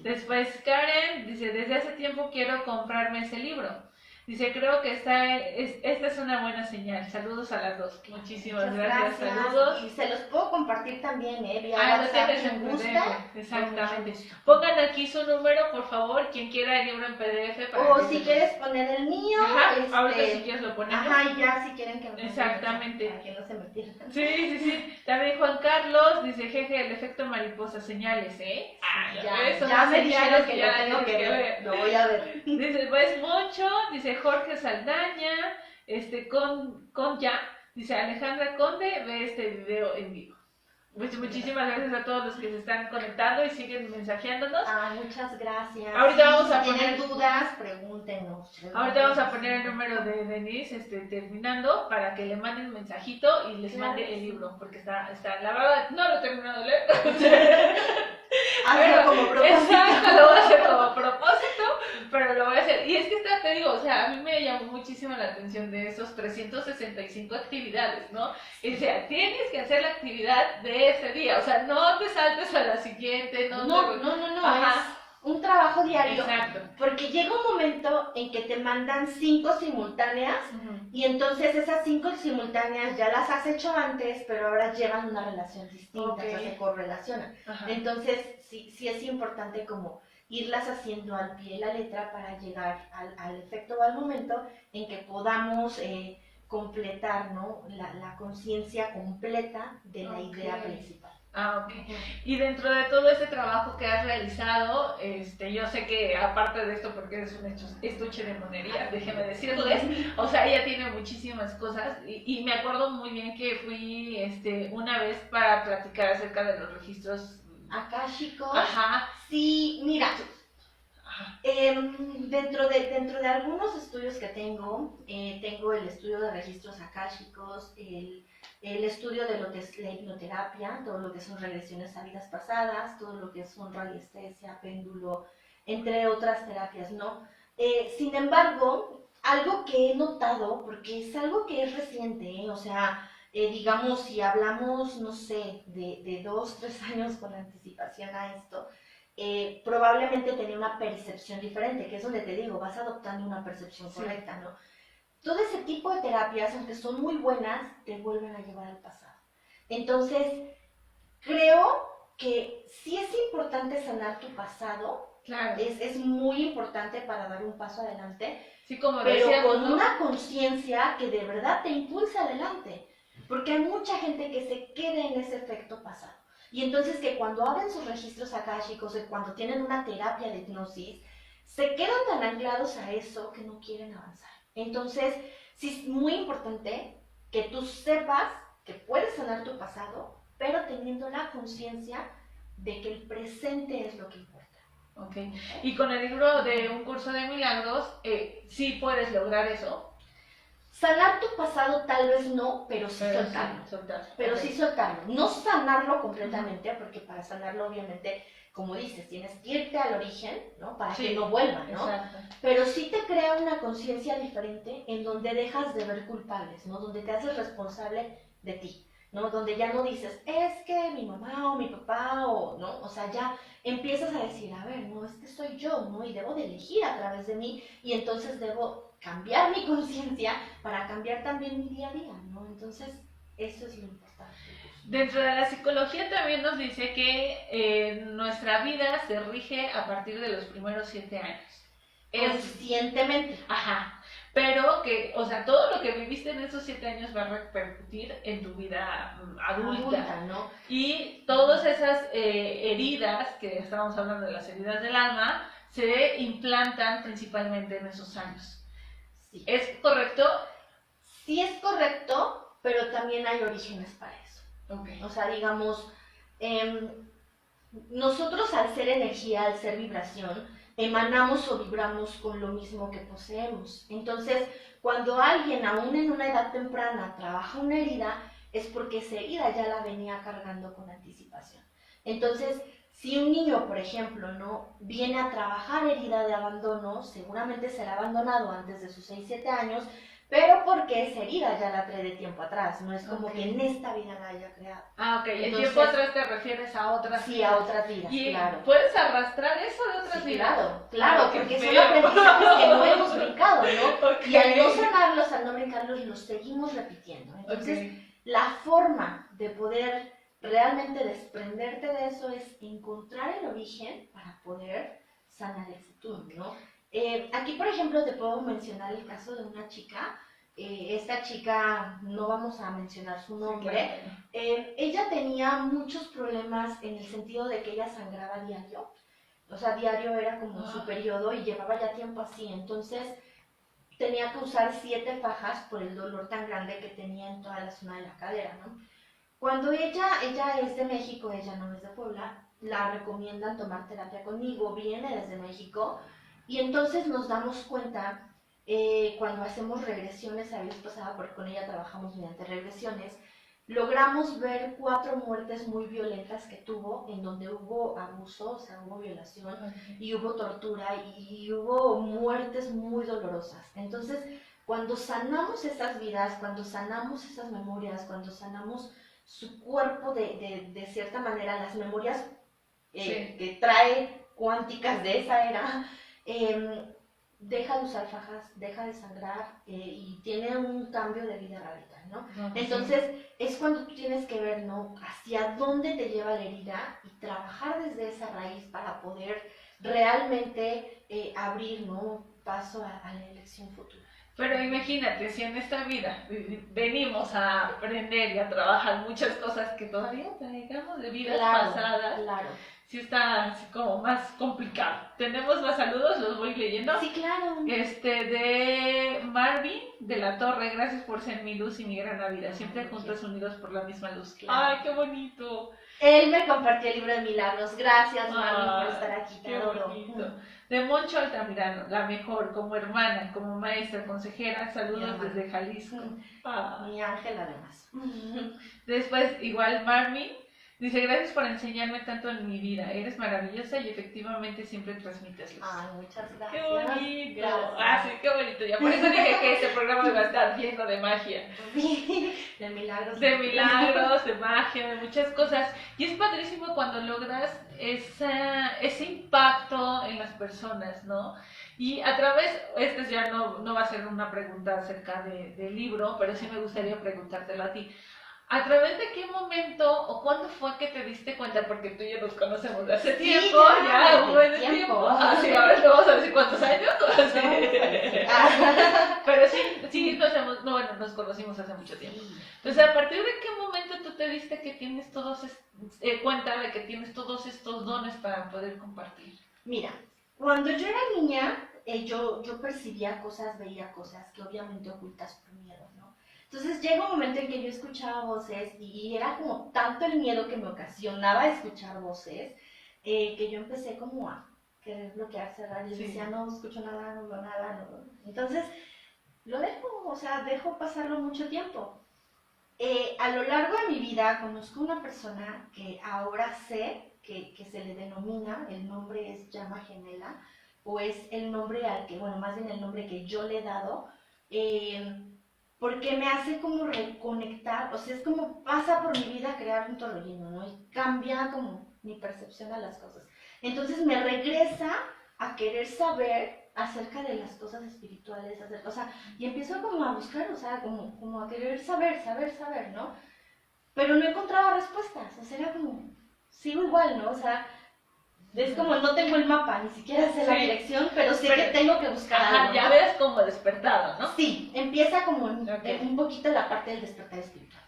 Después Karen dice, desde hace tiempo quiero comprarme ese libro. Dice, creo que esta es una buena señal. Saludos a las dos. Muchísimas gracias. Saludos. Y se los puedo compartir también, vía lo WhatsApp, tienes en quien gusta. PDF. Exactamente. Pongan aquí su número, por favor, quien quiera el libro en PDF. Para o si quieres poner el mío. Ajá, ahorita si quieres lo ponemos. Ajá, y ya si quieren que me exactamente. Para que no se me pierdan. Sí. También Juan Carlos dice, jeje, el efecto mariposa, señales, ¿eh? Ya me dijeron que ya tengo que ver. Lo voy a ver. Dice, pues mucho, dice Jorge Saldaña, dice Alejandra Conde, ve este video en vivo. Muchísimas gracias a todos los que se están conectando y siguen mensajeándonos. Muchas gracias. Ahorita vamos a poner poner dudas, pregúntenos. Ahorita vamos a poner el número de Denise terminando para que le manden mensajito y les mande el libro, porque está, la verdad, no lo he terminado de leer. Hazlo como propósito. Exacto, lo voy a hacer como propósito, pero lo voy a hacer. Y es que te digo, o sea, a mí me llamó muchísimo la atención de esos 365 actividades, ¿no? Y o sea, tienes que hacer la actividad de ese día, o sea, no te saltes a la siguiente, No, Ajá. Es un trabajo diario. Exacto. Porque llega un momento en que te mandan 5 simultáneas y entonces esas 5 simultáneas ya las has hecho antes, pero ahora llevan una relación distinta, o sea, se correlacionan. Entonces sí es importante como irlas haciendo al pie de la letra para llegar al efecto o al momento en que podamos completar, ¿no? la conciencia completa de la idea principal. Ah, ok. Y dentro de todo ese trabajo que has realizado, yo sé que aparte de esto, porque eres un estuche de monería, déjeme decirles, o sea, ella tiene muchísimas cosas y me acuerdo muy bien que fui una vez para platicar acerca de los registros akáshicos. Ajá. Sí, mira, dentro de algunos estudios que tengo el estudio de registros akáshicos, el estudio de lo que es la hipnoterapia, todo lo que son regresiones a vidas pasadas, todo lo que son radiestesia, péndulo, entre otras terapias, ¿no? Sin embargo, algo que he notado, porque es algo que es reciente, o sea, digamos, si hablamos, no sé, de 2, 3 años con anticipación a esto, probablemente tenía una percepción diferente, que es donde te digo, vas adoptando una percepción correcta, ¿no? Todo ese tipo de terapias, aunque son muy buenas, te vuelven a llevar al pasado. Entonces, creo que sí es importante sanar tu pasado, claro. Es muy importante para dar un paso adelante, sí, como pero decíamos, con una conciencia que de verdad te impulse adelante, porque hay mucha gente que se queda en ese efecto pasado. Y entonces que cuando abren sus registros akáshicos, cuando tienen una terapia de hipnosis, se quedan tan anclados a eso que no quieren avanzar. Entonces, sí es muy importante que tú sepas que puedes sanar tu pasado, pero teniendo la conciencia de que el presente es lo que importa. Okay. Y con el libro de Un Curso de Milagros, sí puedes lograr eso. Sanar tu pasado tal vez no, pero sí soltarlo. Pero sí soltarlo. No sanarlo completamente, porque para sanarlo obviamente, como dices, tienes que irte al origen, ¿no? Para que no vuelva, ¿no? Exacto. Pero sí te crea una conciencia diferente en donde dejas de ver culpables, ¿no? Donde te haces responsable de ti, ¿no? Donde ya no dices, es que mi mamá o mi papá o, ¿no? O sea, ya empiezas a decir, a ver, no, es que soy yo, ¿no? Y debo de elegir a través de mí y entonces debo cambiar mi conciencia para cambiar también mi día a día, ¿no? Entonces, eso es lo importante. Dentro de la psicología también nos dice que nuestra vida se rige a partir de los primeros 7 años. Conscientemente. Ajá. Pero que, o sea, todo lo que viviste en esos 7 años va a repercutir en tu vida adulta, ¿no? Y todas esas heridas, que estamos hablando de las heridas del alma, se implantan principalmente en esos años. Sí. ¿Es correcto? Sí es correcto, pero también hay orígenes para eso. Okay. O sea, digamos, nosotros al ser energía, al ser vibración, emanamos o vibramos con lo mismo que poseemos. Entonces, cuando alguien, aún en una edad temprana, trabaja una herida, es porque esa herida ya la venía cargando con anticipación. Entonces, si un niño, por ejemplo, ¿no? viene a trabajar herida de abandono, seguramente será abandonado antes de sus 6-7 años, pero porque esa herida ya la trae de tiempo atrás, no es como que en esta vida la haya creado. Ah, ok. El tiempo atrás te refieres a otras vidas. Sí, a otras vidas, ¿Y claro. puedes arrastrar eso de otras vidas? Claro, porque son aprendizajes que no hemos brincado, ¿no? Okay. Y al no sanarlos, al no brincarlos, los seguimos repitiendo. Entonces, la forma de poder realmente desprenderte de eso es encontrar el origen para poder sanar el futuro, ¿no? Aquí, por ejemplo, te puedo mencionar el caso de una chica. Esta chica, no vamos a mencionar su nombre, ella tenía muchos problemas en el sentido de que ella sangraba diario, o sea, diario era como su periodo y llevaba ya tiempo así, entonces tenía que usar 7 fajas por el dolor tan grande que tenía en toda la zona de la cadera, ¿no? Cuando ella es de México, ella no es de Puebla, la recomiendan tomar terapia conmigo, viene desde México, y entonces nos damos cuenta, cuando hacemos regresiones, a veces pasada, porque con ella trabajamos mediante regresiones, logramos ver 4 muertes muy violentas que tuvo, en donde hubo abuso, o sea, hubo violación, y hubo tortura, y hubo muertes muy dolorosas. Entonces, cuando sanamos esas vidas, cuando sanamos esas memorias, cuando sanamos su cuerpo de cierta manera, las memorias que trae cuánticas de esa era, deja de usar fajas, deja de sangrar y tiene un cambio de vida radical, ¿no? Entonces es cuando tú tienes que ver, ¿no? Hacia dónde te lleva la herida y trabajar desde esa raíz para poder realmente abrir, ¿no? Paso a la elección futura. Pero imagínate, si en esta vida venimos a aprender y a trabajar muchas cosas que todavía traigamos de vidas pasadas, sí está así como más complicado. Tenemos más saludos, los voy leyendo. Sí, claro. De Marvin de la Torre, gracias por ser mi luz y mi gran vida, siempre juntos unidos por la misma luz. Claro. ¡Ay, qué bonito! Él me compartió el libro de milagros. Gracias, Marvin, por estar aquí. Te adoro. De Moncho Altamirano, la mejor, como hermana, como maestra, consejera, saludos desde Jalisco. Mi ángel, además. Después, igual Marvin dice, gracias por enseñarme tanto en mi vida, eres maravillosa y efectivamente siempre transmites luz. Ay, muchas gracias. ¡Qué bonito! Sí, qué bonito. Ya por eso dije que este programa iba a estar lleno de magia. De milagros. De milagros, de magia, de muchas cosas. Y es padrísimo cuando logras ese impacto en las personas, ¿no? Y a través, ya no va a ser una pregunta acerca del libro, pero sí me gustaría preguntártelo a ti. ¿A través de qué momento o cuándo fue que te diste cuenta? Porque tú y yo nos conocemos de hace tiempo, ya un buen tiempo. Así, a ver, vamos a ver si cuántos años. Pero sí nos conocimos hace mucho tiempo. Entonces, ¿a partir de qué momento tú te diste que tienes cuenta de que tienes todos estos dones para poder compartir? Mira, cuando yo era niña, yo percibía cosas, veía cosas que obviamente ocultas por miedo, ¿no? Entonces llega un momento en que yo escuchaba voces y era como tanto el miedo que me ocasionaba escuchar voces que yo empecé como a querer bloquear, cerrar y decía, no escucho nada, no veo nada, no. Entonces lo dejo pasarlo mucho tiempo. A lo largo de mi vida conozco una persona que ahora sé que se le denomina, el nombre es llama gemela, o es el nombre más bien el nombre que yo le he dado, porque me hace como reconectar, o sea, es como pasa por mi vida crear un torbellino, ¿no? Y cambia como mi percepción a las cosas. Entonces me regresa a querer saber acerca de las cosas espirituales, y empiezo como a buscar, como a querer saber, ¿no? Pero no encontraba respuestas, o sea, era como, sigo igual, ¿no? O sea, es como no tengo el mapa, ni siquiera sé la dirección, pero sé que tengo que buscar algo, ya ¿no? ves como despertado, ¿no? Sí, empieza como un poquito la parte del despertar espiritual.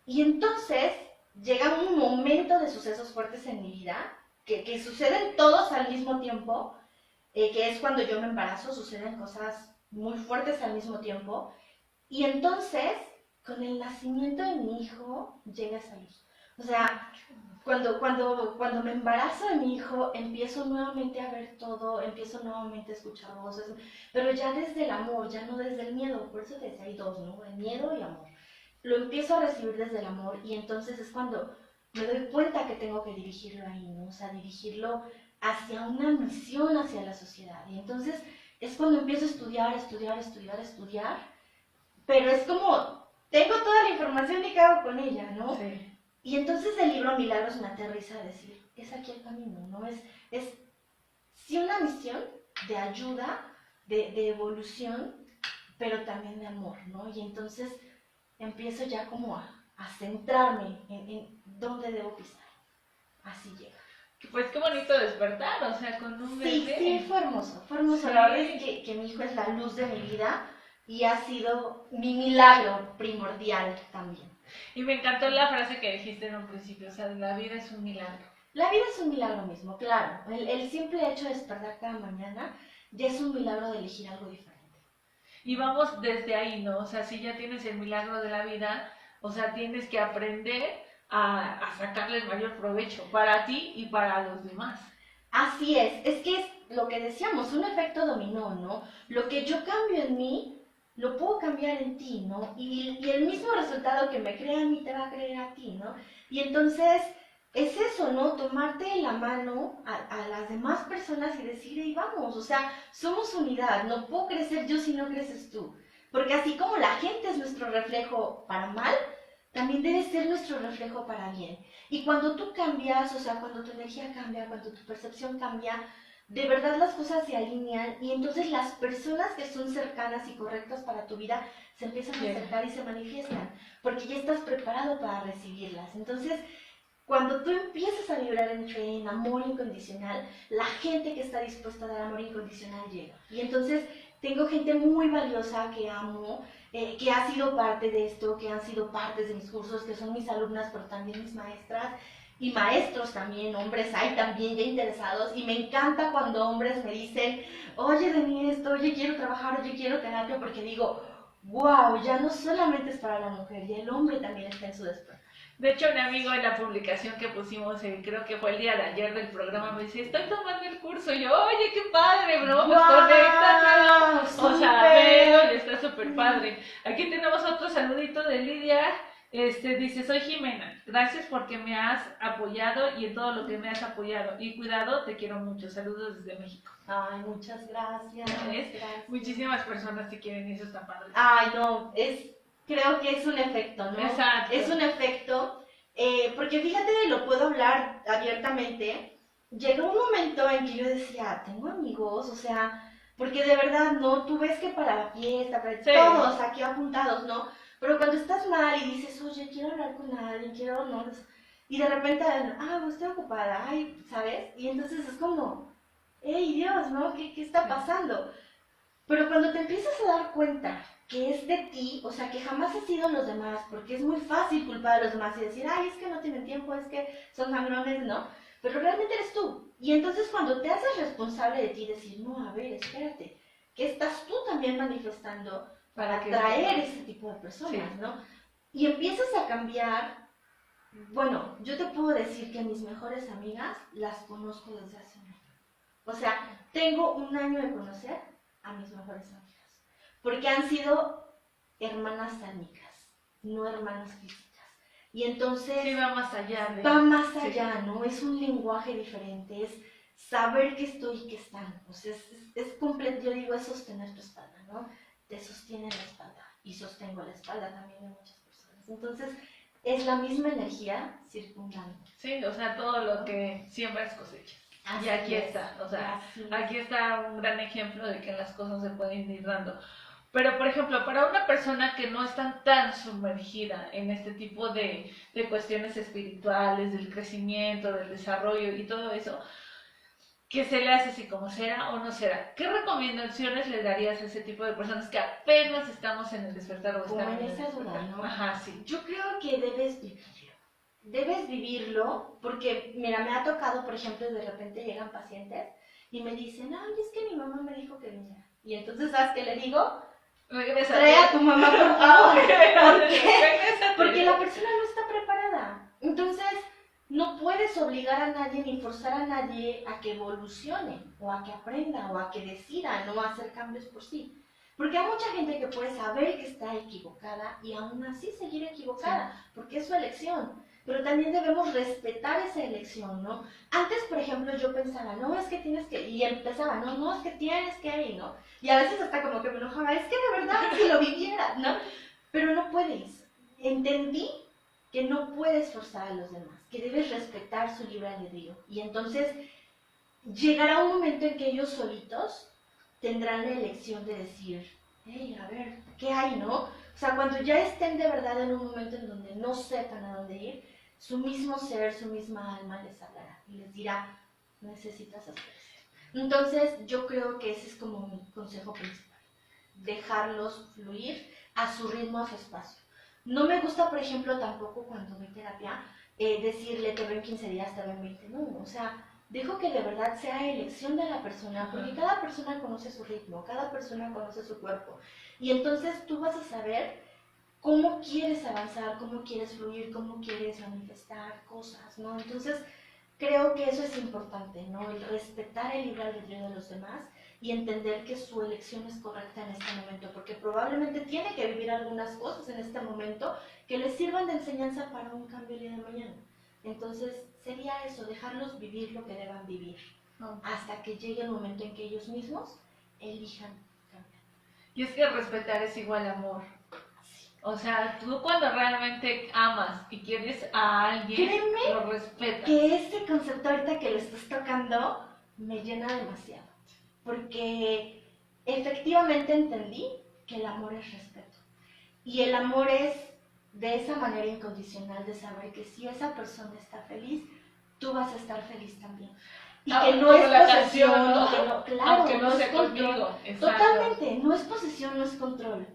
Y entonces llega un momento de sucesos fuertes en mi vida, que suceden todos al mismo tiempo, que es cuando yo me embarazo, suceden cosas muy fuertes al mismo tiempo, y entonces, con el nacimiento de mi hijo, llega esa luz. O sea, cuando me embarazo de mi hijo, empiezo nuevamente a ver todo, empiezo nuevamente a escuchar voces, pero ya desde el amor, ya no desde el miedo, por eso te decía, hay dos, ¿no? El miedo y amor. Lo empiezo a recibir desde el amor y entonces es cuando me doy cuenta que tengo que dirigirlo ahí, ¿no? O sea, dirigirlo hacia una misión, hacia la sociedad. Y entonces es cuando empiezo a estudiar, pero es como, tengo toda la información y ¿qué hago con ella, no? Sí. Y entonces el libro Milagros me aterriza a decir, es aquí el camino, ¿no? Es sí una misión de ayuda, de evolución, pero también de amor, ¿no? Y entonces empiezo ya como a centrarme en dónde debo pisar. Así llega. Pues qué bonito despertar, o sea, con un bebé. Sí, fue hermoso. La verdad es que mi hijo es la luz de mi vida y ha sido mi milagro primordial también. Y me encantó la frase que dijiste en un principio, o sea, la vida es un milagro. La vida es un milagro mismo, claro. El simple hecho de despertar cada mañana ya es un milagro de elegir algo diferente. Y vamos desde ahí, ¿no? O sea, si ya tienes el milagro de la vida, o sea, tienes que aprender a sacarle el mayor provecho para ti y para los demás. Así es que es lo que decíamos, un efecto dominó, ¿no? Lo que yo cambio en mí, lo puedo cambiar en ti, ¿no? Y el mismo resultado que me crea a mí te va a creer a ti, ¿no? Y entonces es eso, ¿no? Tomarte la mano a las demás personas y decir, hey, vamos, o sea, somos unidad, no puedo crecer yo si no creces tú. Porque así como la gente es nuestro reflejo para mal, también debe ser nuestro reflejo para bien. Y cuando tú cambias, o sea, cuando tu energía cambia, cuando tu percepción cambia, de verdad las cosas se alinean y entonces las personas que son cercanas y correctas para tu vida se empiezan a acercar y se manifiestan, porque ya estás preparado para recibirlas. Entonces, cuando tú empiezas a vibrar en amor incondicional, la gente que está dispuesta a dar amor incondicional llega. Y entonces tengo gente muy valiosa que amo, que ha sido parte de esto, que han sido partes de mis cursos, que son mis alumnas, pero también mis maestras, y maestros también, hombres hay también ya interesados, y me encanta cuando hombres me dicen, oye de mí esto, oye quiero trabajar, oye quiero terapia, porque digo, wow, ya no solamente es para la mujer, ya el hombre también está en su despertar. De hecho, un amigo en la publicación que pusimos, creo que fue el día de ayer del programa, me dice, estoy tomando el curso. Y yo, oye, qué padre, bro, pues conéctate. O sea, veo y está súper padre. Aquí tenemos otro saludito de Lidia. Dice, soy Jimena, gracias porque me has apoyado y en todo lo que me has apoyado y cuidado, te quiero mucho, saludos desde México. Ay, muchas gracias. Gracias. Muchísimas personas te quieren y eso está padre. Ay, no, creo que es un efecto, ¿no? Exacto. Es un efecto, porque fíjate, lo puedo hablar abiertamente, llegó un momento en que yo decía, tengo amigos, o sea, porque de verdad, ¿no? Tú ves que para la fiesta, para todos aquí apuntados, ¿no? Pero cuando estás mal y dices, oye, quiero hablar con alguien, quiero, no, y de repente, pues estoy ocupada, ay, ¿sabes? Y entonces es como, hey, Dios, ¿no? ¿Qué está pasando? Pero cuando te empiezas a dar cuenta que es de ti, o sea, que jamás ha sido los demás, porque es muy fácil culpar a los demás y decir, ay, es que no tienen tiempo, es que son sangrones, ¿no? Pero realmente eres tú. Y entonces cuando te haces responsable de ti, decir, no, a ver, espérate, ¿qué estás tú también manifestando para atraer ese tipo de personas, ¿no? Y empiezas a cambiar. Bueno, yo te puedo decir que mis mejores amigas las conozco desde hace un año. O sea, tengo un año de conocer a mis mejores amigas, porque han sido hermanas sálmicas, no hermanas físicas. Y entonces sí, va más allá. Va más allá, ¿no? Es un lenguaje diferente, es saber que estoy y que están. O sea, es completo, yo digo, es sostener tu espalda, ¿no? Te sostiene la espalda y sostengo la espalda también de muchas personas. Entonces, es la misma energía circundando. Sí, o sea, todo lo que siembras cosechas. Y aquí está, o sea, aquí está un gran ejemplo de que las cosas se pueden ir dando. Pero, por ejemplo, para una persona que no está tan sumergida en este tipo de cuestiones espirituales, del crecimiento, del desarrollo y todo eso, ¿qué se le hace si como será o no será? ¿Qué recomendaciones le darías a ese tipo de personas que apenas estamos en el despertar o están en esa duda, ¿no? Ajá, sí. Yo creo que debes vivirlo, porque, mira, me ha tocado, por ejemplo, de repente llegan pacientes y me dicen, ay, es que mi mamá me dijo que viniera. Y entonces, ¿sabes qué le digo? Trae a tu mamá, por favor. ¿Por qué? Porque la persona no está preparada. Entonces, no puedes obligar a nadie ni forzar a nadie a que evolucione, o a que aprenda, o a que decida no hacer cambios por sí. Porque hay mucha gente que puede saber que está equivocada y aún así seguir equivocada, porque es su elección. Pero también debemos respetar esa elección, ¿no? Antes, por ejemplo, yo pensaba, no, es que tienes que, y empezaba, no, es que tienes que ir, ¿no? Y a veces hasta como que me enojaba, es que de verdad, si lo viviera, ¿no? Pero no puedes. Entendí que no puedes forzar a los demás, que debes respetar su libre albedrío. Y entonces llegará un momento en que ellos solitos tendrán la elección de decir, hey, a ver, ¿qué hay, no? O sea, cuando ya estén de verdad en un momento en donde no sepan a dónde ir, su mismo ser, su misma alma les hablará y les dirá, necesitas hacer eso. Entonces, yo creo que ese es como mi consejo principal, dejarlos fluir a su ritmo, a su espacio. No me gusta, por ejemplo, tampoco cuando doy terapia, decirle, te veo en 15 días, te veo en 20, no, o sea, dejo que de verdad sea elección de la persona, porque cada persona conoce su ritmo, cada persona conoce su cuerpo, y entonces tú vas a saber cómo quieres avanzar, cómo quieres fluir, cómo quieres manifestar cosas, ¿no? Entonces, creo que eso es importante, ¿no? El respetar el libre albedrío de los demás y entender que su elección es correcta en este momento, porque probablemente tiene que vivir algunas cosas en este momento que les sirvan de enseñanza para un cambio el día de mañana. Entonces, sería eso, dejarlos vivir lo que deban vivir, hasta que llegue el momento en que ellos mismos elijan cambiar. Y es que respetar es igual amor. O sea, tú cuando realmente amas y quieres a alguien, Créeme lo respetas. que este concepto ahorita que lo estás tocando me llena demasiado, porque efectivamente entendí que el amor es respeto. Y el amor es de esa manera incondicional de saber que si esa persona está feliz, tú vas a estar feliz también. Y que no es posesión, ¿no? claro, Aunque no es sea control. conmigo. Totalmente, no es posesión, no es control.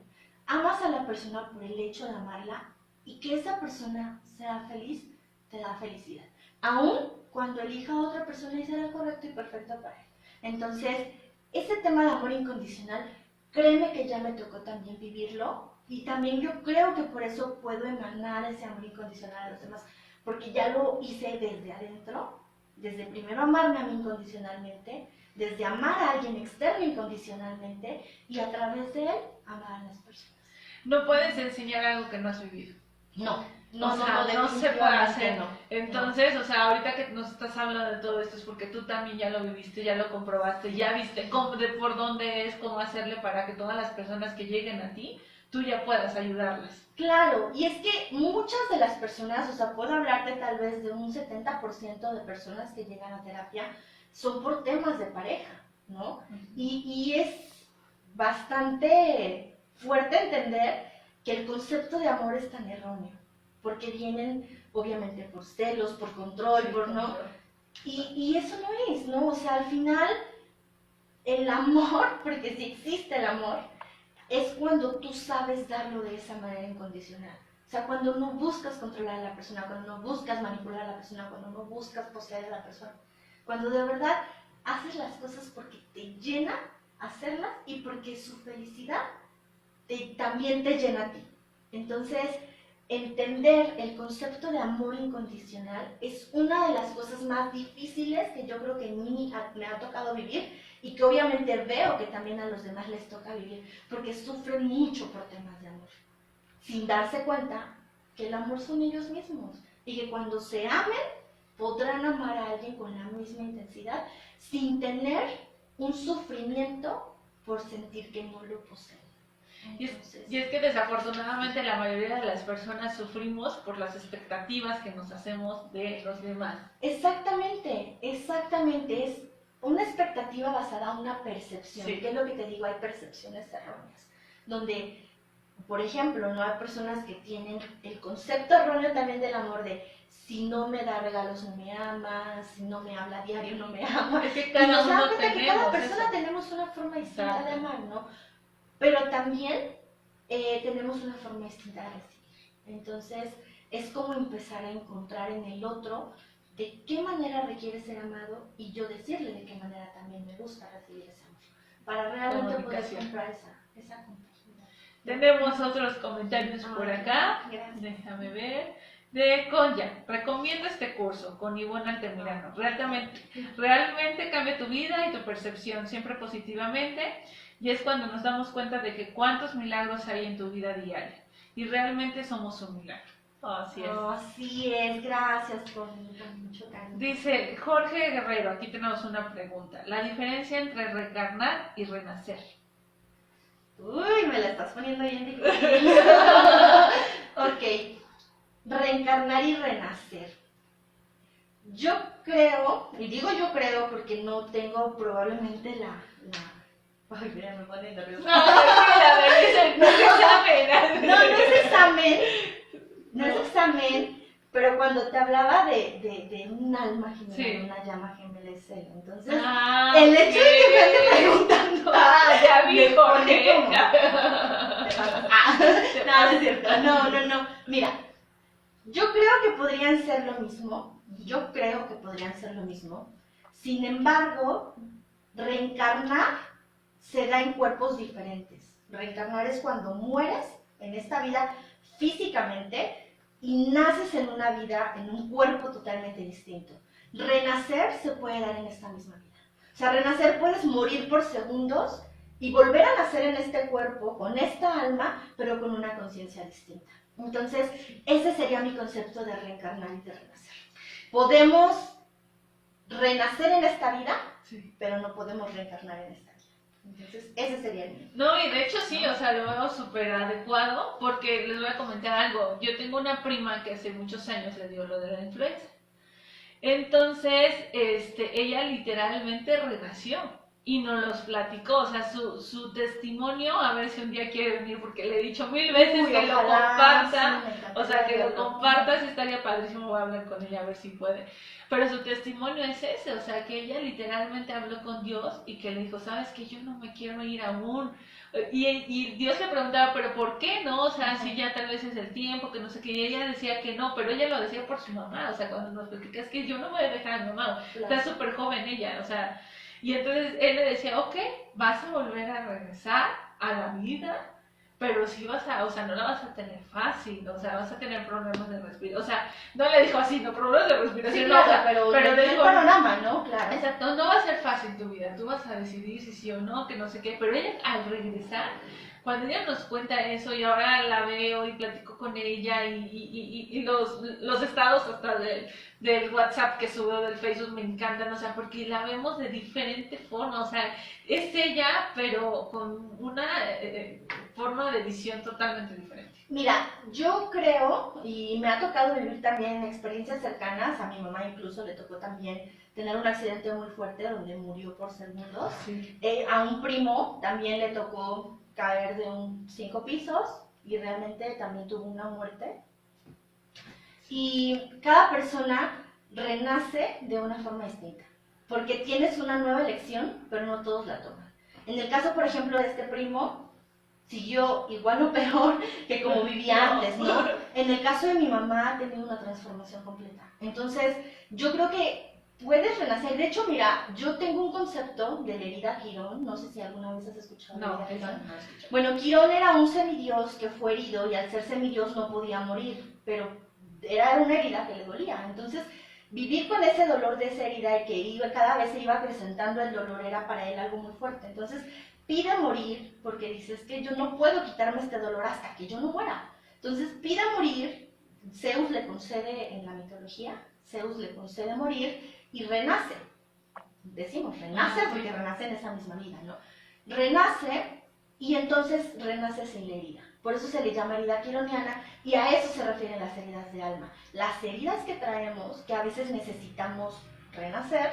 Amas a la persona por el hecho de amarla y que esa persona sea feliz, te da felicidad. Aún cuando elija a otra persona y será correcto y perfecto para él. Entonces, ese tema de amor incondicional, créeme que ya me tocó también vivirlo y también yo creo que por eso puedo emanar ese amor incondicional a los demás, porque ya lo hice desde adentro, desde primero amarme a mí incondicionalmente, desde amar a alguien externo incondicionalmente y a través de él amar a las personas. No puedes enseñar algo que no has vivido. No se puede hacer. No. Entonces, o sea, ahorita que nos estás hablando de todo esto es porque tú también ya lo viviste, ya lo comprobaste, ya viste por dónde es, cómo hacerle para que todas las personas que lleguen a ti, tú ya puedas ayudarles. Claro, y es que muchas de las personas, o sea, puedo hablarte tal vez de un 70% de personas que llegan a terapia, son por temas de pareja, ¿no? Y es bastante fuerte entender que el concepto de amor es tan erróneo, porque vienen obviamente por celos, por control, Sí, por no, y eso no es, ¿no? O sea, al final el amor, porque si existe el amor, es cuando tú sabes darlo de esa manera incondicional. O sea, cuando no buscas controlar a la persona, cuando no buscas manipular a la persona, cuando no buscas poseer a la persona, cuando de verdad haces las cosas porque te llena hacerlas y porque su felicidad también te llena a ti. Entonces, entender el concepto de amor incondicional es una de las cosas más difíciles que yo creo que a mí me ha tocado vivir y que obviamente veo que también a los demás les toca vivir, porque sufren mucho por temas de amor, sin darse cuenta que el amor son ellos mismos y que cuando se amen podrán amar a alguien con la misma intensidad sin tener un sufrimiento por sentir que no lo poseen. Entonces, y es que desafortunadamente la mayoría de las personas sufrimos por las expectativas que nos hacemos de los demás. Exactamente, es una expectativa basada en una percepción, sí. Que es lo que te digo, hay percepciones erróneas, donde, por ejemplo, no hay personas que tienen el concepto erróneo también del amor de si no me da regalos no me ama, si no me habla a diario no me ama. Es que cada uno que cada persona eso. tenemos una forma distinta de amar, ¿no? Pero también tenemos una forma distinta de recibir. Entonces, es como empezar a encontrar en el otro de qué manera requiere ser amado y yo decirle de qué manera también me gusta recibir ese amor, para realmente poder comprar esa complejidad. Tenemos otros comentarios por acá. Gracias. Déjame ver. De Konya, recomiendo este curso con Ivonne Altamirano. Realmente cambia tu vida y tu percepción, siempre positivamente. Y es cuando nos damos cuenta de que cuántos milagros hay en tu vida diaria. Y realmente somos un milagro. Así es. Así es, gracias por mucho cariño. Dice Jorge Guerrero, aquí tenemos una pregunta. La diferencia entre reencarnar y renacer. Uy, me la estás poniendo bien difícil. Ok, reencarnar y renacer. Yo creo, y digo yo creo porque no tengo probablemente la... Ay, mira, me pone nerviosa. No es examen, pero cuando te hablaba de un alma gemela, sí. Una llama gemela es él. Entonces, el hecho de que me ande preguntando, ya vi, Jorge. No es cierto, no. Mira, yo creo que podrían ser lo mismo. Sin embargo, reencarnar se da en cuerpos diferentes. Reencarnar es cuando mueres en esta vida físicamente y naces en una vida, en un cuerpo totalmente distinto. Renacer se puede dar en esta misma vida. O sea, renacer puedes morir por segundos y volver a nacer en este cuerpo, con esta alma, pero con una conciencia distinta. Entonces, ese sería mi concepto de reencarnar y de renacer. Podemos renacer en esta vida, sí. pero no podemos reencarnar en esta vida. Entonces, ese sería el mío. No, y de hecho sí, o sea, lo veo súper adecuado porque les voy a comentar algo. Yo tengo una prima que hace muchos años le dio lo de la influenza. Entonces, ella literalmente renació y nos los platicó, o sea, su testimonio, a ver si un día quiere venir, porque le he dicho 1000 veces que lo comparta, o sea, que lo comparta, sí estaría padrísimo, voy a hablar con ella a ver si puede. Pero su testimonio es ese, o sea, que ella literalmente habló con Dios y que le dijo, sabes que yo no me quiero ir aún. Y Dios le preguntaba, pero ¿por qué no? O sea, si ya tal vez es el tiempo, que no sé qué, y ella decía que no, pero ella lo decía por su mamá, o sea, cuando nos platica, es que yo no voy a dejar a mi mamá, Claro. está súper joven ella, o sea, y entonces él le decía, ok, vas a volver a regresar a la vida, pero sí vas a, o sea, no la vas a tener fácil, o sea, vas a tener problemas de respiración, o sea, no le dijo así, no, problemas de respiración, sí, claro, no, o sea, pero le el dijo, panorama, ¿no? Claro. exacto, no va a ser fácil tu vida, tú vas a decidir si sí o no, que no sé qué, pero ella al regresar, cuando ella nos cuenta eso y ahora la veo y platico con ella y los estados hasta del WhatsApp que subió del Facebook me encantan, o sea, porque la vemos de diferente forma, o sea, es ella, pero con una forma de visión totalmente diferente. Mira, yo creo, y me ha tocado vivir también experiencias cercanas, a mi mamá incluso le tocó también tener un accidente muy fuerte donde murió por segundos. Sí. A un primo también le tocó caer de 5 pisos y realmente también tuvo una muerte. Y cada persona renace de una forma distinta, porque tienes una nueva elección, pero no todos la toman. En el caso, por ejemplo, de este primo, siguió igual o peor que como vivía antes, ¿no? En el caso de mi mamá ha tenido una transformación completa. Entonces, yo creo que puedes renacer. De hecho, mira, yo tengo un concepto de la herida Quirón, no sé si alguna vez has escuchado No, la herida Quirón. no he escuchado. Bueno, Quirón era un semidios que fue herido y al ser semidios no podía morir, pero era una herida que le dolía. Entonces, vivir con ese dolor de esa herida y que cada vez se iba acrecentando el dolor era para él algo muy fuerte. Entonces, pide morir porque dices que yo no puedo quitarme este dolor hasta que yo no muera. Entonces pide morir, Zeus le concede en la mitología, Zeus le concede morir y renace. Decimos renace porque renace en esa misma vida, ¿no? Renace y entonces renace sin la herida. Por eso se le llama herida quironiana y a eso se refieren las heridas de alma. Las heridas que traemos, que a veces necesitamos renacer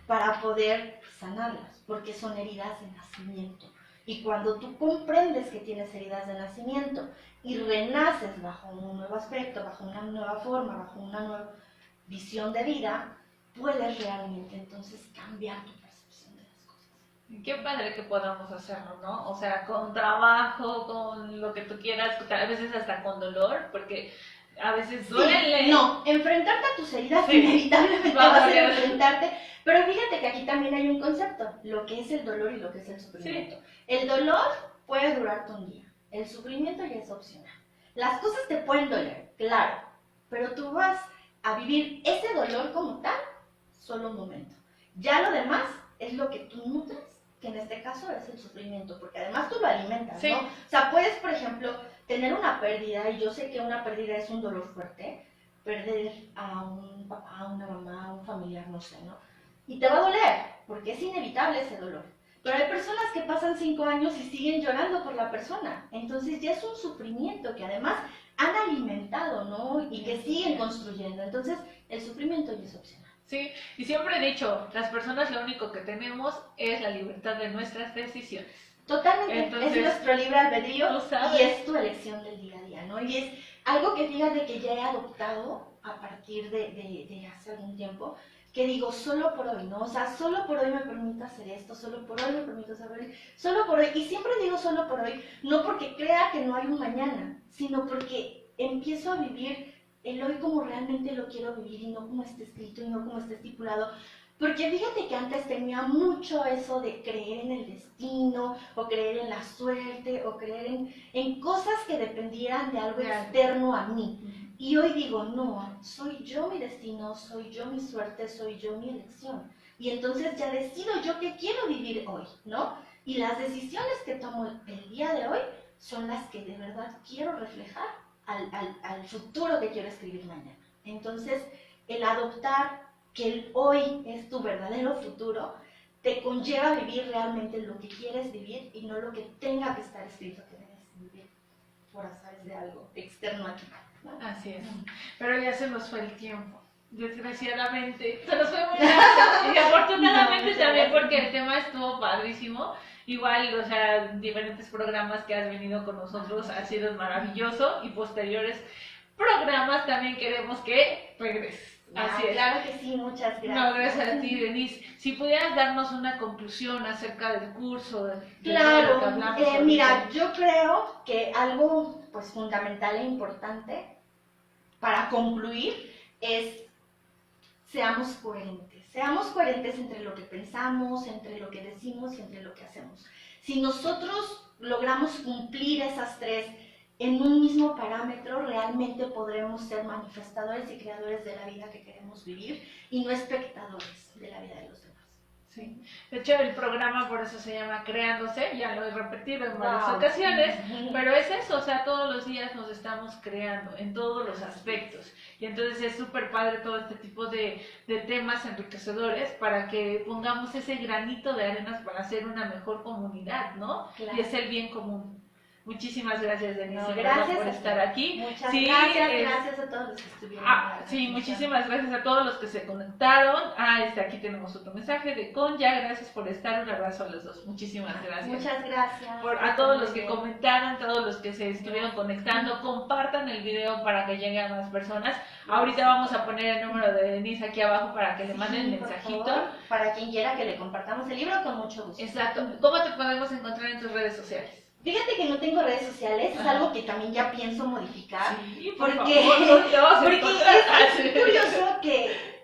para poder sanarlas, porque son heridas de nacimiento. Y cuando tú comprendes que tienes heridas de nacimiento y renaces bajo un nuevo aspecto, bajo una nueva forma, bajo una nueva visión de vida, puedes realmente entonces cambiar tu percepción de las cosas. Qué padre que podamos hacerlo, ¿no? O sea, con trabajo, con lo que tú quieras, a veces hasta con dolor, porque a veces duele. Sí, no, enfrentarte a tus heridas inevitablemente va a ser enfrentarte, pero fíjate que aquí también hay un concepto, lo que es el dolor y lo que es el sufrimiento. Sí. El dolor puede durarte un día, el sufrimiento ya es opcional. Las cosas te pueden doler, claro, pero tú vas a vivir ese dolor como tal solo un momento. Ya lo demás es lo que tú nutres, que en este caso es el sufrimiento, porque además tú lo alimentas, sí, ¿no? O sea, puedes, por ejemplo, tener una pérdida, y yo sé que una pérdida es un dolor fuerte, perder a un papá, a una mamá, a un familiar, no sé, ¿no? Y te va a doler, porque es inevitable ese dolor. Pero hay personas que pasan 5 años y siguen llorando por la persona, entonces ya es un sufrimiento que además han alimentado, ¿no? Y que siguen construyendo, entonces el sufrimiento ya es opcional. Sí, y siempre he dicho, las personas lo único que tenemos es la libertad de nuestras decisiones. Totalmente, entonces, es nuestro libre albedrío y es tu elección del día a día, ¿no? Y es algo que fíjate que ya he adoptado a partir de hace algún tiempo, que digo, solo por hoy, ¿no? O sea, solo por hoy me permito hacer esto, solo por hoy me permito saber, solo por hoy, y siempre digo solo por hoy, no porque crea que no hay un mañana, sino porque empiezo a vivir el hoy como realmente lo quiero vivir y no como está escrito y no como está estipulado. Porque fíjate que antes tenía mucho eso de creer en el destino, o creer en la suerte, o creer en cosas que dependieran de algo externo a mí. Y hoy digo, no, soy yo mi destino, soy yo mi suerte, soy yo mi elección. Y entonces ya decido yo qué quiero vivir hoy, ¿no? Y las decisiones que tomo el día de hoy son las que de verdad quiero reflejar al futuro que quiero escribir mañana. Entonces, el adoptar que el hoy es tu verdadero futuro, te conlleva a vivir realmente lo que quieres vivir y no lo que tenga que estar escrito que debes vivir por azares de algo externo a ti, ¿no? Así es. Pero ya se nos fue el tiempo. Desgraciadamente, se nos fue muy rápido. Y afortunadamente No, también porque el tema estuvo padrísimo. Igual, o sea, diferentes programas que has venido con nosotros ha sido maravilloso y posteriores programas también queremos que regreses. Así es. Claro que sí, muchas gracias. No, gracias a ti, Denise. Si pudieras darnos una conclusión acerca del curso, de Claro, todo lo que hablamos mira, yo creo que algo pues fundamental e importante para concluir es seamos coherentes entre lo que pensamos, entre lo que decimos y entre lo que hacemos. Si nosotros logramos cumplir esas tres en un mismo parámetro, realmente podremos ser manifestadores y creadores de la vida que queremos vivir y no espectadores de la vida de los demás. Sí. De hecho, el programa por eso se llama Creándose, ya lo he repetido en varias ocasiones, pero es eso, o sea, todos los días nos estamos creando en todos los aspectos. Y entonces es súper padre todo este tipo de temas enriquecedores para que pongamos ese granito de arenas para hacer una mejor comunidad, ¿no? Claro. Y es el bien común. Muchísimas gracias, Denise, No, gracias por estar aquí. Muchas sí, gracias a todos los que estuvieron. Sí, muchísimas gracias a todos los que se conectaron. Aquí tenemos otro mensaje de Conya, gracias por estar, un abrazo a los dos. Muchísimas gracias. Muchas gracias. A todos los que comentaron, todos los que se estuvieron conectando, compartan el video para que llegue a más personas. Ahorita vamos a poner el número de Denise aquí abajo para que le manden el mensajito. Favor, para quien quiera que le compartamos el libro, con mucho gusto. Exacto. ¿Cómo te podemos encontrar en tus redes sociales? Fíjate que no tengo redes sociales, es algo que también ya pienso modificar, Sí, porque es curioso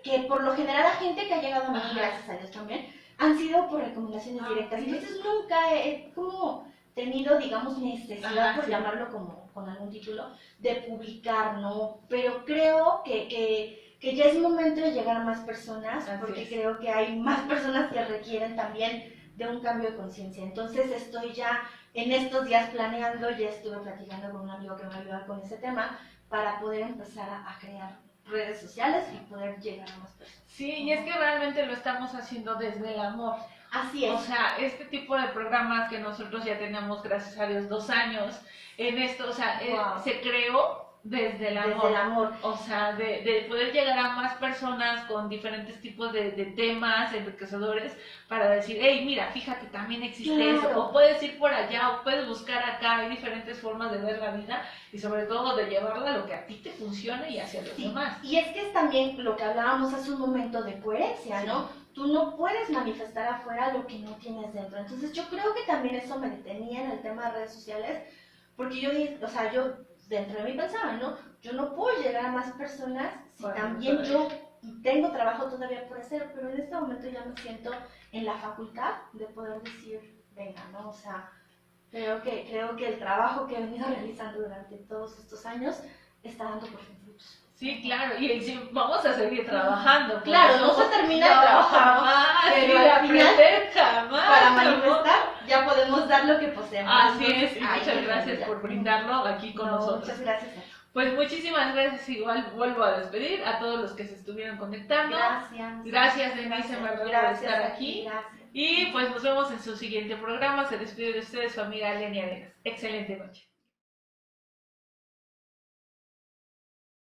que por lo general la gente que ha llegado a mí, gracias a Dios también, han sido por recomendaciones directas, entonces nunca he como tenido, digamos, necesidad, por llamarlo como con algún título, de publicar, ¿no? Pero creo que ya es momento de llegar a más personas, porque creo que hay más personas que requieren también de un cambio de conciencia, entonces estoy ya en estos días planeando, ya estuve platicando con un amigo que me ayuda con ese tema, para poder empezar a crear redes sociales y poder llegar a más personas. Sí, y es que realmente lo estamos haciendo desde el amor. Así es. O sea, este tipo de programas que nosotros ya tenemos, gracias a Dios, 2 años en esto, o sea, se creó desde el amor. Desde el amor. O sea, de poder llegar a más personas con diferentes tipos de temas enriquecedores para decir, hey, mira, fíjate, también existe eso. O puedes ir por allá, o puedes buscar acá. Hay diferentes formas de ver la vida y sobre todo de llevarla a lo que a ti te funcione y hacia los demás. Y es que es también lo que hablábamos hace un momento de coherencia, ¿no? Tú no puedes manifestar afuera lo que no tienes dentro. Entonces yo creo que también eso me detenía en el tema de redes sociales, porque yo dentro de mí pensaba, ¿no? Yo no puedo llegar a más personas si también yo tengo trabajo todavía por hacer, pero en este momento ya me siento en la facultad de poder decir, venga, ¿no? O sea, creo que el trabajo que he venido realizando durante todos estos años está dando por fin frutos. Sí, claro, y vamos a seguir trabajando. Claro, no se termina de trabajar, jamás, pero al final, jamás, para manifestar, ya podemos dar lo que poseemos. Así es, y muchas gracias por brindarlo aquí con nosotros. Muchas gracias. Pues muchísimas gracias, igual vuelvo a despedir a todos los que se estuvieron conectando. Gracias. Gracias, Denise, en verdad, por estar aquí. Gracias. Y pues nos vemos en su siguiente programa. Se despide de ustedes su amiga Lenia Arenas. Excelente noche.